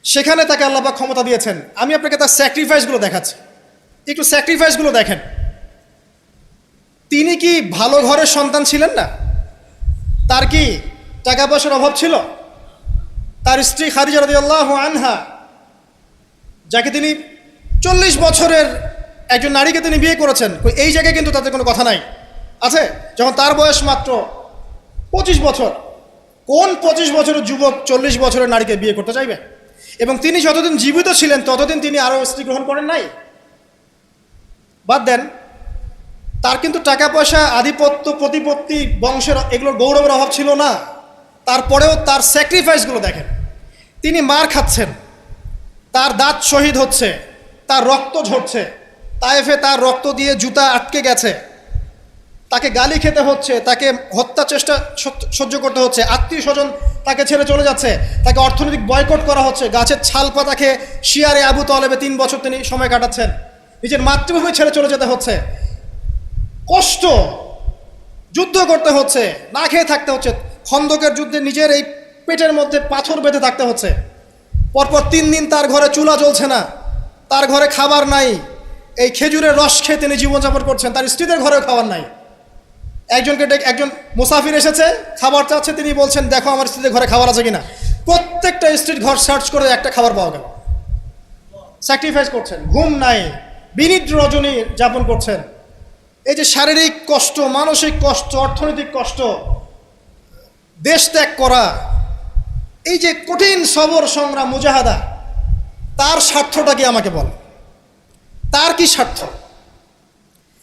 সেখানে তাকে আল্লাহ পাক ক্ষমতা দিয়েছেন। আমি আপনাকে তার স্যাক্রিফাইসগুলো দেখাচ্ছি, একটু স্যাক্রিফাইসগুলো দেখেন। তিনি কি ভালো ঘরের সন্তান ছিলেন না? তার কি টাকা পয়সার অভাব ছিল? তার স্ত্রী খাদিজা রাদিয়াল্লাহু আনহা, যাকে তিনি 40 বছরের একজন নারীকে তিনি বিয়ে করেছেন, এই জায়গায় কিন্তু তাদের কোনো কথা নাই, আছে? যখন তার বয়স মাত্র 25 বছর, কোন 25 বছরের যুবক 40 বছরের নারীকে বিয়ে করতে চাইবে? এবং তিনি যতদিন জীবিত ছিলেন ততদিন তিনি আরও স্ত্রী গ্রহণ করেন নাই। বাদ দেন, তার কিন্তু টাকা পয়সা, আধিপত্য, প্রতিপত্তি, বংশের এগুলোর গৌরবের অভাব ছিল না। তারপরেও তার স্যাক্রিফাইসগুলো দেখেন। তিনি মার খাচ্ছেন, তার দাঁত শহীদ হচ্ছে, তার রক্ত ঝরছে, তায়েফে তার রক্ত দিয়ে জুতা আটকে গেছে, তাকে গালি খেতে হচ্ছে, তাকে হত্যা চেষ্টা সহ্য করতে হচ্ছে, আত্মীয় স্বজন তাকে ছেড়ে চলে যাচ্ছে, তাকে অর্থনৈতিক বয়কট করা হচ্ছে, গাছের ছাল পাতা খেয়ে শিয়ারে আবু তলেবে 3 বছর তিনি সময় কাটাচ্ছেন, নিজের মাতৃভূমি ছেড়ে চলে যেতে হচ্ছে, কষ্ট, যুদ্ধ করতে হচ্ছে, না খেয়ে থাকতে হচ্ছে, খন্দকের যুদ্ধে নিজের এই পেটের মধ্যে পাথর বেঁধে থাকতে হচ্ছে, পরপর 3 দিন তার ঘরে চুলা জ্বলছে না, তার ঘরে খাবার নাই, এই খেজুরের রস খেয়ে তিনি জীবনযাপন করছেন, তার স্ত্রীদের ঘরেও খাবার নাই। একজন মুসাফির এসেছে, খাবার চাচ্ছে, তিনি বলছেন দেখো আমার স্ত্রীদের ঘরে খাবার আছে কিনা। প্রত্যেকটা স্ত্রীর ঘর সার্চ করে একটা খাবার পাওয়া গেল। স্যাক্রিফাইস করছেন, ঘুম নাই, বিনিদ্র রজনী যাপন করছেন। এই যে শারীরিক কষ্ট, মানসিক কষ্ট, অর্থনৈতিক কষ্ট, দেশ ত্যাগ করা, এই যে কঠিন সবর, সংগ্রাম, মুজাহাদা, তার স্বার্থটা কি আমাকে বল? তার কি স্বার্থ?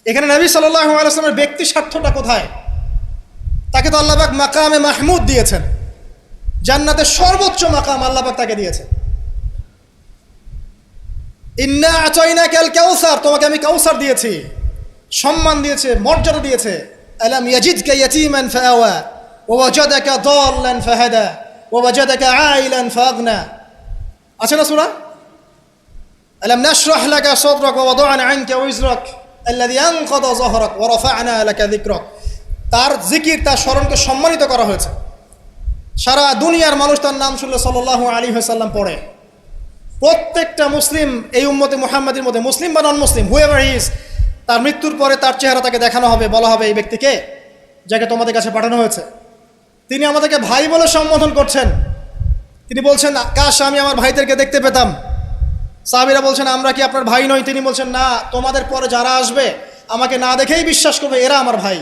এখানে নবী সাল্লাল্লাহু আলাইহি ওয়াসাল্লামের ব্যক্তি স্বার্থটা কোথায়? তাকে তো আল্লাহ পাক মাকামে মাহমুদ দিয়েছেন, জান্নাতের সর্বোচ্চ মাকাম আল্লাহ পাক তাকে দিয়েছেন। ইন্না আতাইনাকাল কাউসার, তোমাকে আমি কাউসার দিয়েছি, সম্মান দিয়েছে, মর্যাদা দিয়েছে। আলাম ইয়াজিদকা ইয়াতীমান ফাআওয়া ওয়া ওয়াজাদাকা দাল্লান ফাহাদা ওয়া ওয়াজাদাকা আইলান ফাগনা। আছে না সূরা? আলাম নাশরাহ লাকা সাদরাক ওয়া ওয়াদা'না আনকা ওয়িজরাক আল্লাযী আনকাযা যাহরাক ওয়া রাফা'না লাকা যিকরাক। তার জিকির, তার স্মরণকে সম্মানিত করা হয়েছে। সারা দুনিয়ার মানুষ তার নাম শুনলে সাল্লাল্লাহু আলাইহি ওয়াসাল্লাম পড়ে। প্রত্যেকটা মুসলিম এই উম্মতে মুহাম্মাদের মধ্যে, মুসলিম বা নন মুসলিম, হুয়েভার হি ইজ, তার মৃত্যুর পরে তার চেহারা তাকে দেখানো হবে, বলা হবে এই ব্যক্তিকে যাকে তোমাদের কাছে পাঠানো হয়েছে। তিনি আমাদেরকে ভাই বলে সম্বোধন করছেন। তিনি বলছেন, কাশ আমি আমার ভাইদেরকে দেখতে পেতাম। সাহাবীরা বলছেন, আমরা কি আপনার ভাই নই? তিনি বলছেন, না, তোমাদের পরে যারা আসবে আমাকে না দেখেই বিশ্বাস করবে এরা আমার ভাই।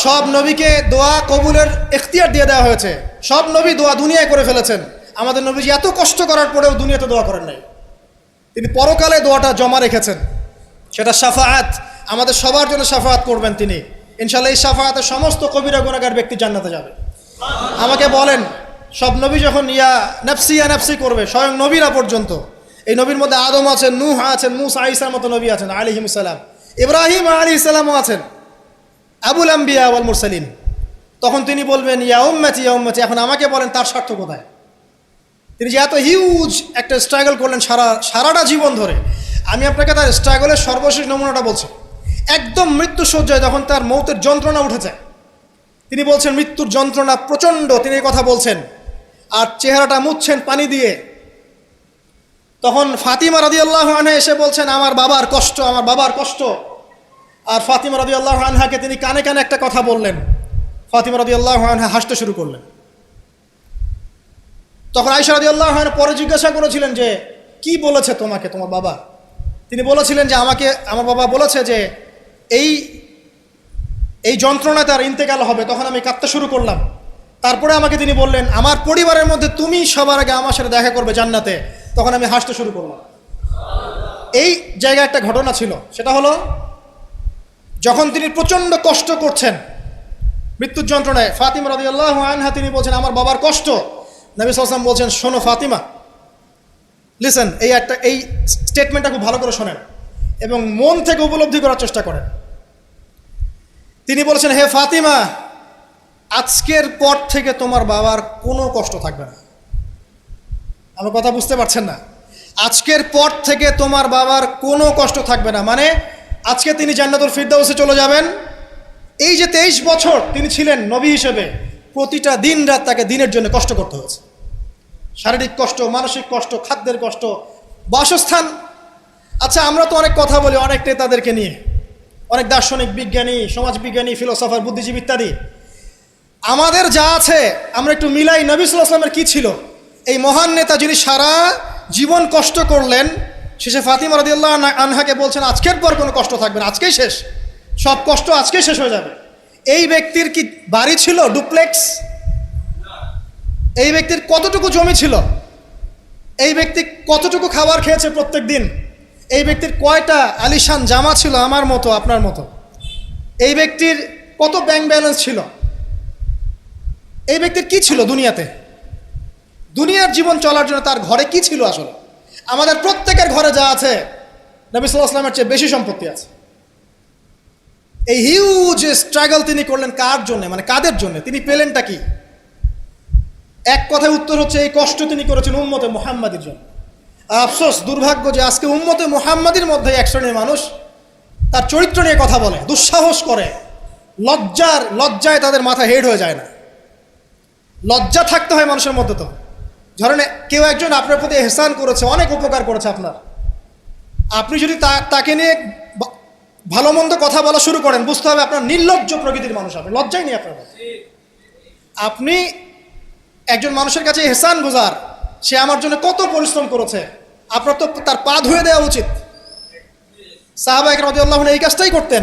সব নবীকে দোয়া কবুলের এখতিয়ার দিয়ে দেওয়া হয়েছে। সব নবী দোয়া দুনিয়ায় করে ফেলেছেন। আমাদের নবীজি এত কষ্ট করার পরেও দুনিয়াতে দোয়া করেন নাই। তিনি পরকালে দোয়াটা জমা রেখেছেন, সেটা শাফাআত, আমাদের সবার জন্য শাফাআত করবেন তিনি ইনশাআল্লাহ। এই শাফাআতে সমস্ত কবিরা গুনাহগার ব্যক্তি জান্নাতে যাবে। আমাকে বলেন, সব নবী যখন ইয়া নাফসি করবে, স্বয়ং নবীরা পর্যন্ত, এই নবীর মধ্যে আদম আছেন, নূহ আছেন, মূসা ঈসার মতো নবী আছেন আলাইহিমুস সালাম, ইব্রাহিম আলাইহিস সালামও আছেন, আবুল আম্বিয়া ওয়াল মুরসালিন। তখন তিনি বলবেন, ইয়া উম্মতি ইয়া উম্মতি। এখন আমাকে বলেন তার স্বার্থ কোথায়? তিনি যে এত হিউজ একটা স্ট্রাগল করলেন সারাটা জীবন ধরে। আমি আপনাকে তার স্ট্রাগলের সর্বশেষ নমুনাটা বলছি। একদম মৃত্যু শয্যায় যখন তার মৌতের যন্ত্রণা উঠেছে, তিনি বলছেন মৃত্যুর যন্ত্রণা প্রচণ্ড, তিনি এই কথা বলছেন আর চেহারাটা মুছছেন পানি দিয়ে। তখন ফাতিমা রাদিয়াল্লাহু আনহা এসে বলছেন, আমার বাবার কষ্ট, আমার বাবার কষ্ট। আর ফাতিমা রাদিয়াল্লাহু আনহাকে তিনি কানে কানে একটা কথা বললেন। ফাতিমা রাদিয়াল্লাহু আনহা হাসতে শুরু করলেন। তখন আয়েশা রাদিয়াল্লাহু আনহা পরে জিজ্ঞাসা করেছিলেন যে, কি বলেছে তোমাকে তোমার বাবা? তিনি বলেছিলেন যে, আমাকে আমার বাবা বলেছে যে এই যন্ত্রণায় তার ইন্তেকাল হবে। তখন আমি কাঁদতে শুরু করলাম। তারপরে আমাকে তিনি বললেন, আমার পরিবারের মধ্যে তুমি সবার আগে আমার সাথে দেখা করবে জান্নাতে। তখন আমি হাসতে শুরু করলাম। এই জায়গায় একটা ঘটনা ছিল, সেটা হলো যখন তিনি প্রচণ্ড কষ্ট করছেন মৃত্যুর যন্ত্রণায়, ফাতিমা রাদিয়াল্লাহু আনহা তিনি বলছেন, আমার বাবার কষ্ট। নবী সাল্লাল্লাহু আলাইহি ওয়াসাল্লাম বলছেন, শোনো ফাতিমা, লিসেন, এই স্টেটমেন্টটা খুব ভালো করে শোনেন এবং মন থেকে উপলব্ধি করার চেষ্টা করেন। তিনি বলেছেন, হে ফাতিমা, আজকের পর থেকে তোমার বাবার কোনো কষ্ট থাকবে না। আমার কথা বুঝতে পারছেন না? আজকের পর থেকে তোমার বাবার কোনো কষ্ট থাকবে না, মানে আজকে তিনি জান্নাতুল ফিরদাউসে চলে যাবেন। এই যে 23 বছর তিনি ছিলেন নবী হিসেবে, প্রতিটা দিন রাত তাকে দিনের জন্য কষ্ট করতে হয়েছে। শারীরিক কষ্ট, মানসিক কষ্ট, খাদ্যের কষ্ট, বাসস্থান। আচ্ছা, আমরা তো অনেক কথা বলি অনেক নেতাদেরকে নিয়ে, অনেক দার্শনিক, বিজ্ঞানী, সমাজবিজ্ঞানী, ফিলোসফার, বুদ্ধিজীবী ইত্যাদি। আমাদের যা আছে আমরা একটু মিলাই। নবী সাল্লাল্লাহু আলাইহি ওয়াসাল্লামের কী ছিল? এই মহান নেতা যিনি সারা জীবন কষ্ট করলেন, শেষে ফাতিমা রাদিয়াল্লাহু আনহাকে বলছেন, আজকের পর কোনো কষ্ট থাকবে না, আজকেই শেষ, সব কষ্ট আজকেই শেষ হয়ে যাবে। এই ব্যক্তির কি বাড়ি ছিল ডুপ্লেক্স? এই ব্যক্তির কতটুকু জমি ছিল? এই ব্যক্তি কতটুকু খাবার খেয়েছে প্রত্যেক দিন? এই ব্যক্তির কয়টা আলিশান জামা ছিল আমার মতো, আপনার মতো? এই ব্যক্তির কত ব্যাংক ব্যালেন্স ছিল? এই ব্যক্তির কি ছিল দুনিয়াতে? দুনিয়ার জীবন চলার জন্য তার ঘরে কি ছিল? আসলে আমাদের প্রত্যেকের ঘরে যা আছে, নবী সাল্লাল্লাহু আলাইহি ওয়াসাল্লামের চেয়ে বেশি সম্পত্তি আছে। এই হিউজ স্ট্রাগল তিনি করলেন কার জন্য, মানে কাদের জন্য? তিনি পেলেনটা কি? এক কথায় উত্তর হচ্ছে, এই কষ্ট তিনি করেছেন উম্মতে মুহাম্মাদির জন্য। আফসোস, দুর্ভাগ্য যে আজকে উম্মতে মুহাম্মাদির মধ্যে এক শ্রেণীর মানুষ তার চরিত্র নিয়ে কথা বলে, দুঃসাহস করে, লজ্জায় তাদের মাথা হেড হয়ে যায় না। লজ্জা থাকতে হয় মানুষের মধ্যে। তো ধরেন কেউ একজন আপনার প্রতি এহসান করেছে, অনেক উপকার করেছে আপনার, আপনি যদি তাকে নিয়ে ভালো মন্দ কথা বলা শুরু করেন, বুঝতে হবে আপনার নির্লজ্জ প্রকৃতির মানুষ, আপনি লজ্জাই নেই আপনার। আপনি একজন মানুষের কাছে এহসান গুজার, সে আমার জন্য কত পরিশ্রম করেছে, আপনার তো তার পা ধুয়ে দেওয়া উচিত। সাহাবা একরাম রাদিয়াল্লাহু আনহুম এই কাজটাই করতেন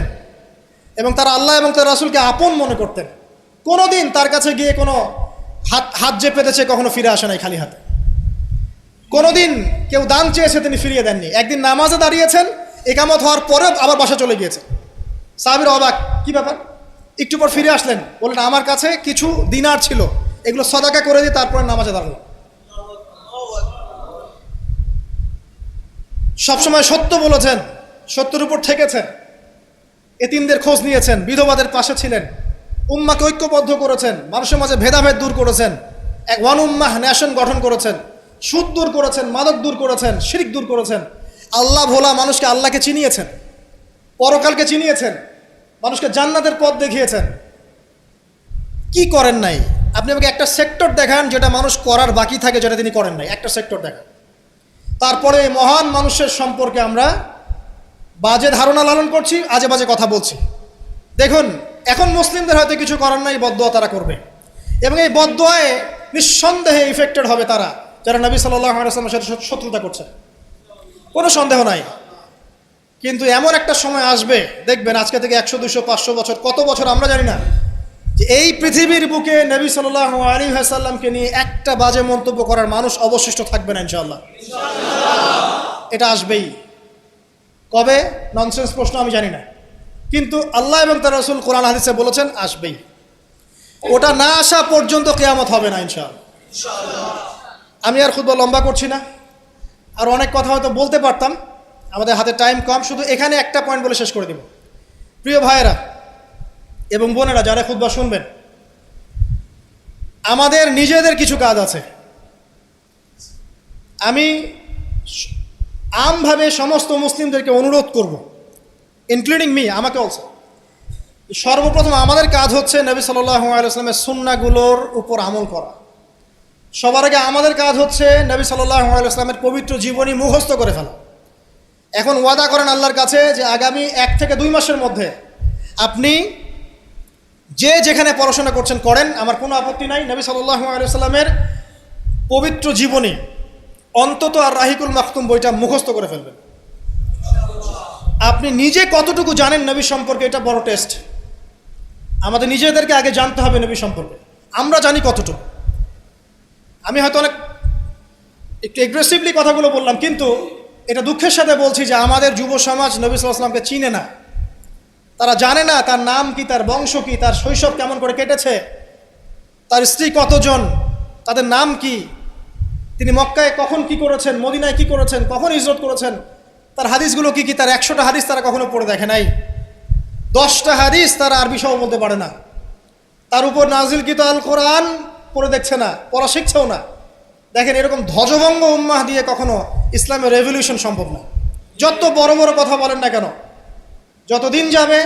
এবং তারা আল্লাহ এবং তার রাসূলকে আপন মনে করতেন। কোনোদিন তার কাছে গিয়ে কোনো হাত যে পেতেছে কখনো ফিরে আসে নাই খালি হাতে। কোনোদিন কেউ দান চেয়েছে তিনি ফিরিয়ে দেননি। একদিন নামাজে দাঁড়িয়েছেন, ইকামত হওয়ার পরে আবার বাসা চলে গিয়েছেন। সাহাবীরা অবাক, কি ব্যাপার? একটু পর ফিরে আসলেন, বললেন আমার কাছে কিছু দিনার ছিল, এগুলো সাদাকা করে দিয়ে তারপরে নামাজে দাঁড়ালো। সবসময় সত্য বলেছেন, সত্যের উপর থেকেছেন, এতিমদের খোঁজ নিয়েছেন, বিধবাদের পাশে ছিলেন, উম্মাকে ঐক্যবদ্ধ করেছেন, মানুষের মাঝে ভেদাভেদ দূর করেছেন, এক ওয়ান উম্মাহ নেশন গঠন করেছেন, সুদ দূর করেছেন, মাদক দূর করেছেন, শিরক দূর করেছেন, আল্লাহ ভোলা মানুষকে আল্লাহকে চিনিয়েছেন, পরকালকে চিনিয়েছেন, মানুষকে জান্নাতের পথ দেখিয়েছেন। কি করেন নাই? আপনি আমাকে একটা সেক্টর দেখান যেটা মানুষ করার বাকি থাকে, যেটা তিনি করেন নাই, একটা সেক্টর দেখান। তারপরে মহান মানুষের সম্পর্কে আমরা বাজে ধারণা লালন করছি, আজে বাজে কথা বলছি। দেখুন, এখন মুসলিমদের হয়তো কিছু করার নাই, বদদোয়া তারা করবে, এবং এই বদদোয়ায় নিঃসন্দেহে ইফেক্টেড হবে তারা যারা নবী সাল্লাল্লাহু আলাইহি ওয়াসাল্লামের সাথে শত্রুতা করছে, কোনো সন্দেহ নাই। কিন্তু এমন একটা সময় আসবে, দেখবেন আজকে থেকে 100, 200, 500 বছর, কত বছর আমরা জানি না, যে এই পৃথিবীর বুকে নবী সাল্লাল্লাহু আলাইহি ওয়াসাল্লামকে নিয়ে একটা বাজে মন্তব্য করার মানুষ অবশিষ্ট থাকবে না ইনশাআল্লাহ। এটা আসবেই। কবে? ননসেন্স প্রশ্ন, আমি জানি না, কিন্তু আল্লাহ এবং তার রাসূল কোরআন হাদিসে বলেছেন আসবেই। ওটা না আসা পর্যন্ত কিয়ামত হবে না ইনশাআল্লাহ। আমি আর খুতবা লম্বা করছি না, আর অনেক কথা হয়তো বলতে পারতাম, আমাদের হাতে টাইম কম, শুধু এখানে একটা পয়েন্ট বলে শেষ করে দেব। প্রিয় ভাইয়েরা এবং বোনেরা যারা খুতবা শুনবেন, আমাদের নিজেদের কিছু কাজ আছে। আমি আমভাবে সমস্ত মুসলিমদেরকে অনুরোধ করব, ইনক্লুডিং মি, আমাকে অলসো। সর্বপ্রথম আমাদের কাজ হচ্ছে নবী সাল্লাল্লাহু আলাইহি ওয়াসাল্লামের সুন্নাহগুলোর উপর আমল করা। সবার আগে আমাদের কাজ হচ্ছে নবী সাল্লাল্লাহু আলাইহি ওয়াসাল্লামের পবিত্র জীবনী মুখস্থ করে ফেলা। এখন ওয়াদা করেন আল্লাহর কাছে যে আগামী 1 থেকে 2 মাসের মধ্যে আপনি যে যেখানে পড়াশোনা করছেন করেন, আমার কোনো আপত্তি নাই। নবী সাল্লাল্লাহু আলাইহি ওয়াসাল্লামের পবিত্র জীবনী অন্তত আর রাহিকুল মাখতুম বইটা মুখস্থ করে ফেলবেন। আপনি নিজে কতটুকু জানেন নবী সম্পর্কে, এটা বড় টেস্ট। আমাদের নিজেদেরকে আগে জানতে হবে নবী সম্পর্কে, আমরা জানি কতটুকু। আমি হয়তো অনেক একটু এগ্রেসিভলি কথাগুলো বললাম, কিন্তু এটা দুঃখের সাথে বলছি যে আমাদের যুব সমাজ নবী সাল্লাল্লাহু আলাইহি ওয়াসাল্লামকে চিনে না। তারা জানে না তার নাম কি, তার বংশ কি, তার শৈশব কেমন করে কেটেছে, তার স্ত্রী কতজন, তাদের নাম কি, তিনি মক্কায় কখন কি করেছেন, মদিনায় কি করেছেন, কখন হিজরত করেছেন, তার হাদিসগুলো কি কি, তার 100টা হাদিস তারা কখনো পড়ে দেখে নাই, 10টা হাদিস তারা আরবি সহ বলতে পারে না, তার উপর নাজিলকৃত আল কোরআন পড়ে দেখছে না, পড়া শিখছেও না। দেখেন, এরকম ধ্বজভঙ্গ উম্মাহ দিয়ে কখনো ইসলামের রেভলিউশন সম্ভব না। যত বড় বড় কথা বলেন না কেন, যতদিন যাবে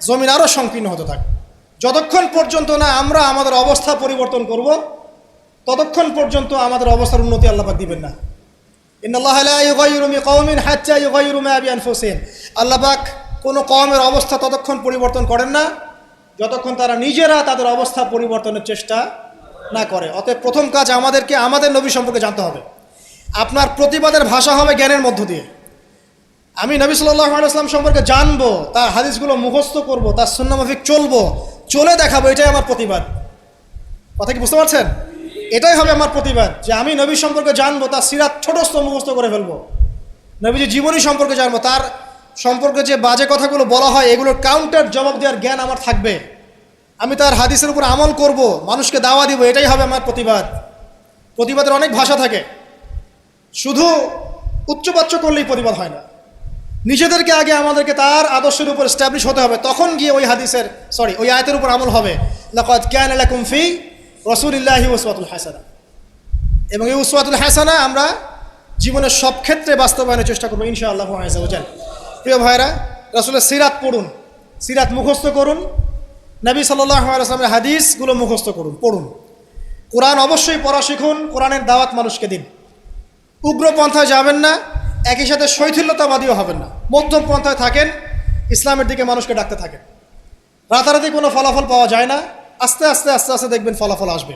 জমিন আরও সংকীর্ণ হতে থাকে। যতক্ষণ পর্যন্ত না আমরা আমাদের অবস্থা পরিবর্তন করব, ততক্ষণ পর্যন্ত আমাদের অবস্থার উন্নতি আল্লাহ পাক দিবেন না। ইন্নাল্লাহা লা ইউগাইয়িরু বিকাওমিন হাত্তা ইউগাইয়িরু মা বিআনফুসিহিম। আল্লাহ পাক কোনো কওমের অবস্থা ততক্ষণ পরিবর্তন করেন না যতক্ষণ তারা নিজেরা তাদের অবস্থা পরিবর্তনের চেষ্টা না করে। অতএব প্রথম কাজ আমাদেরকে আমাদের নবী সম্পর্কে জানতে হবে। আপনার প্রতিবাদের ভাষা হবে জ্ঞানের মধ্য দিয়ে। আমি নবী সাল্লাল্লাহু আলাইহি ওয়াসাল্লাম সম্পর্কে জানবো, তার হাদিসগুলো মুখস্থ করব, তার সুন্নাহ মাফিক চলবো, চলে দেখাবো, এটাই আমার প্রতিবাদ। কথা কি বুঝতে পারছেন? এটাই হবে আমার প্রতিবাদ, যে আমি নবী সম্পর্কে জানবো, তার সিরাত ছোটস্থ মুখস্থ করে ফেলবো, নবীজির জীবনী সম্পর্কে জানবো, তার সম্পর্কে যে বাজে কথাগুলো বলা হয় এগুলোর কাউন্টার জবাব দেওয়ার জ্ঞান আমার থাকবে। আমি তার হাদিসের উপর আমল করব, মানুষকে দাওয়া দিব, এটাই হবে আমার প্রতিবাদ। প্রতিবাদের অনেক ভাষা থাকে, শুধু উচ্চবাচ্য করলেই প্রতিবাদ হয় না। নিজেদেরকে আগে আমাদেরকে তার আদর্শের উপর এস্টাবলিশ হতে হবে, তখন গিয়ে ওই আয়াতের উপর আমল হবে। লাকাদ কানা লাকুম ফি রাসূলিল্লাহি উসওয়াতুল হাসানাহ। এবং এই উসওয়াতুল হাসানা আমরা জীবনের সব ক্ষেত্রে বাস্তবায়নের চেষ্টা করবো ইনশাআল্লাহু আযজা ওয়া জাল। প্রিয় ভাইরা, রাসূলের সিরাত পড়ুন, সিরাত মুখস্থ করুন, নবী সাল্লাল্লাহু আলাইহি ওয়াসাল্লামের হাদিসগুলো মুখস্থ করুন, পড়ুন। কোরআন অবশ্যই পড়া শিখুন, কোরআনের দাওয়াত মানুষকে দিন। উগ্র পন্থায় যাবেন না, একই সাথে শৈথিল্যতাবাদীও হবেন না, মধ্যম পন্থায় থাকেন, ইসলামের দিকে মানুষকে ডাকতে থাকেন। রাতারাতি কোনো ফলাফল পাওয়া যায় না, আস্তে আস্তে আস্তে আস্তে দেখবেন ফলাফল আসবে।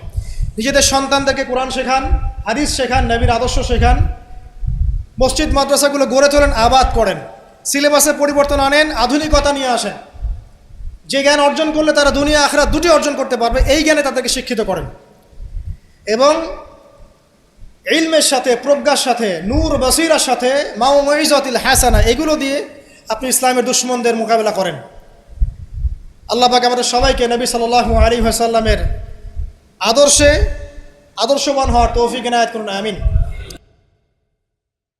নিজেদের সন্তানদেরকে কোরআন শেখান, হাদিস শেখান, নবীর আদর্শ শেখান, মসজিদ মাদ্রাসাগুলো গড়ে তোলেন, আবাদ করেন, সিলেবাসে পরিবর্তন আনেন, আধুনিকতা নিয়ে আসেন। যে জ্ঞান অর্জন করলে তারা দুনিয়া আখিরাত দুটি অর্জন করতে পারবে, এই জ্ঞানে তাদেরকে শিক্ষিত করেন। এবং ইলমের সাথে, প্রজ্ঞার সাথে, নূর বসিরার সাথে, মাউইজাতুল হাসানা, এগুলো দিয়ে আপনি ইসলামের দুশমনদের মোকাবেলা করেন। আল্লাহ পাক আমাদের সবাইকে নবী সাল্লাল্লাহু আলাইহি ওয়াসাল্লামের আদর্শবান হওয়ার তৌফিক এনায়েত করুন, আমিন।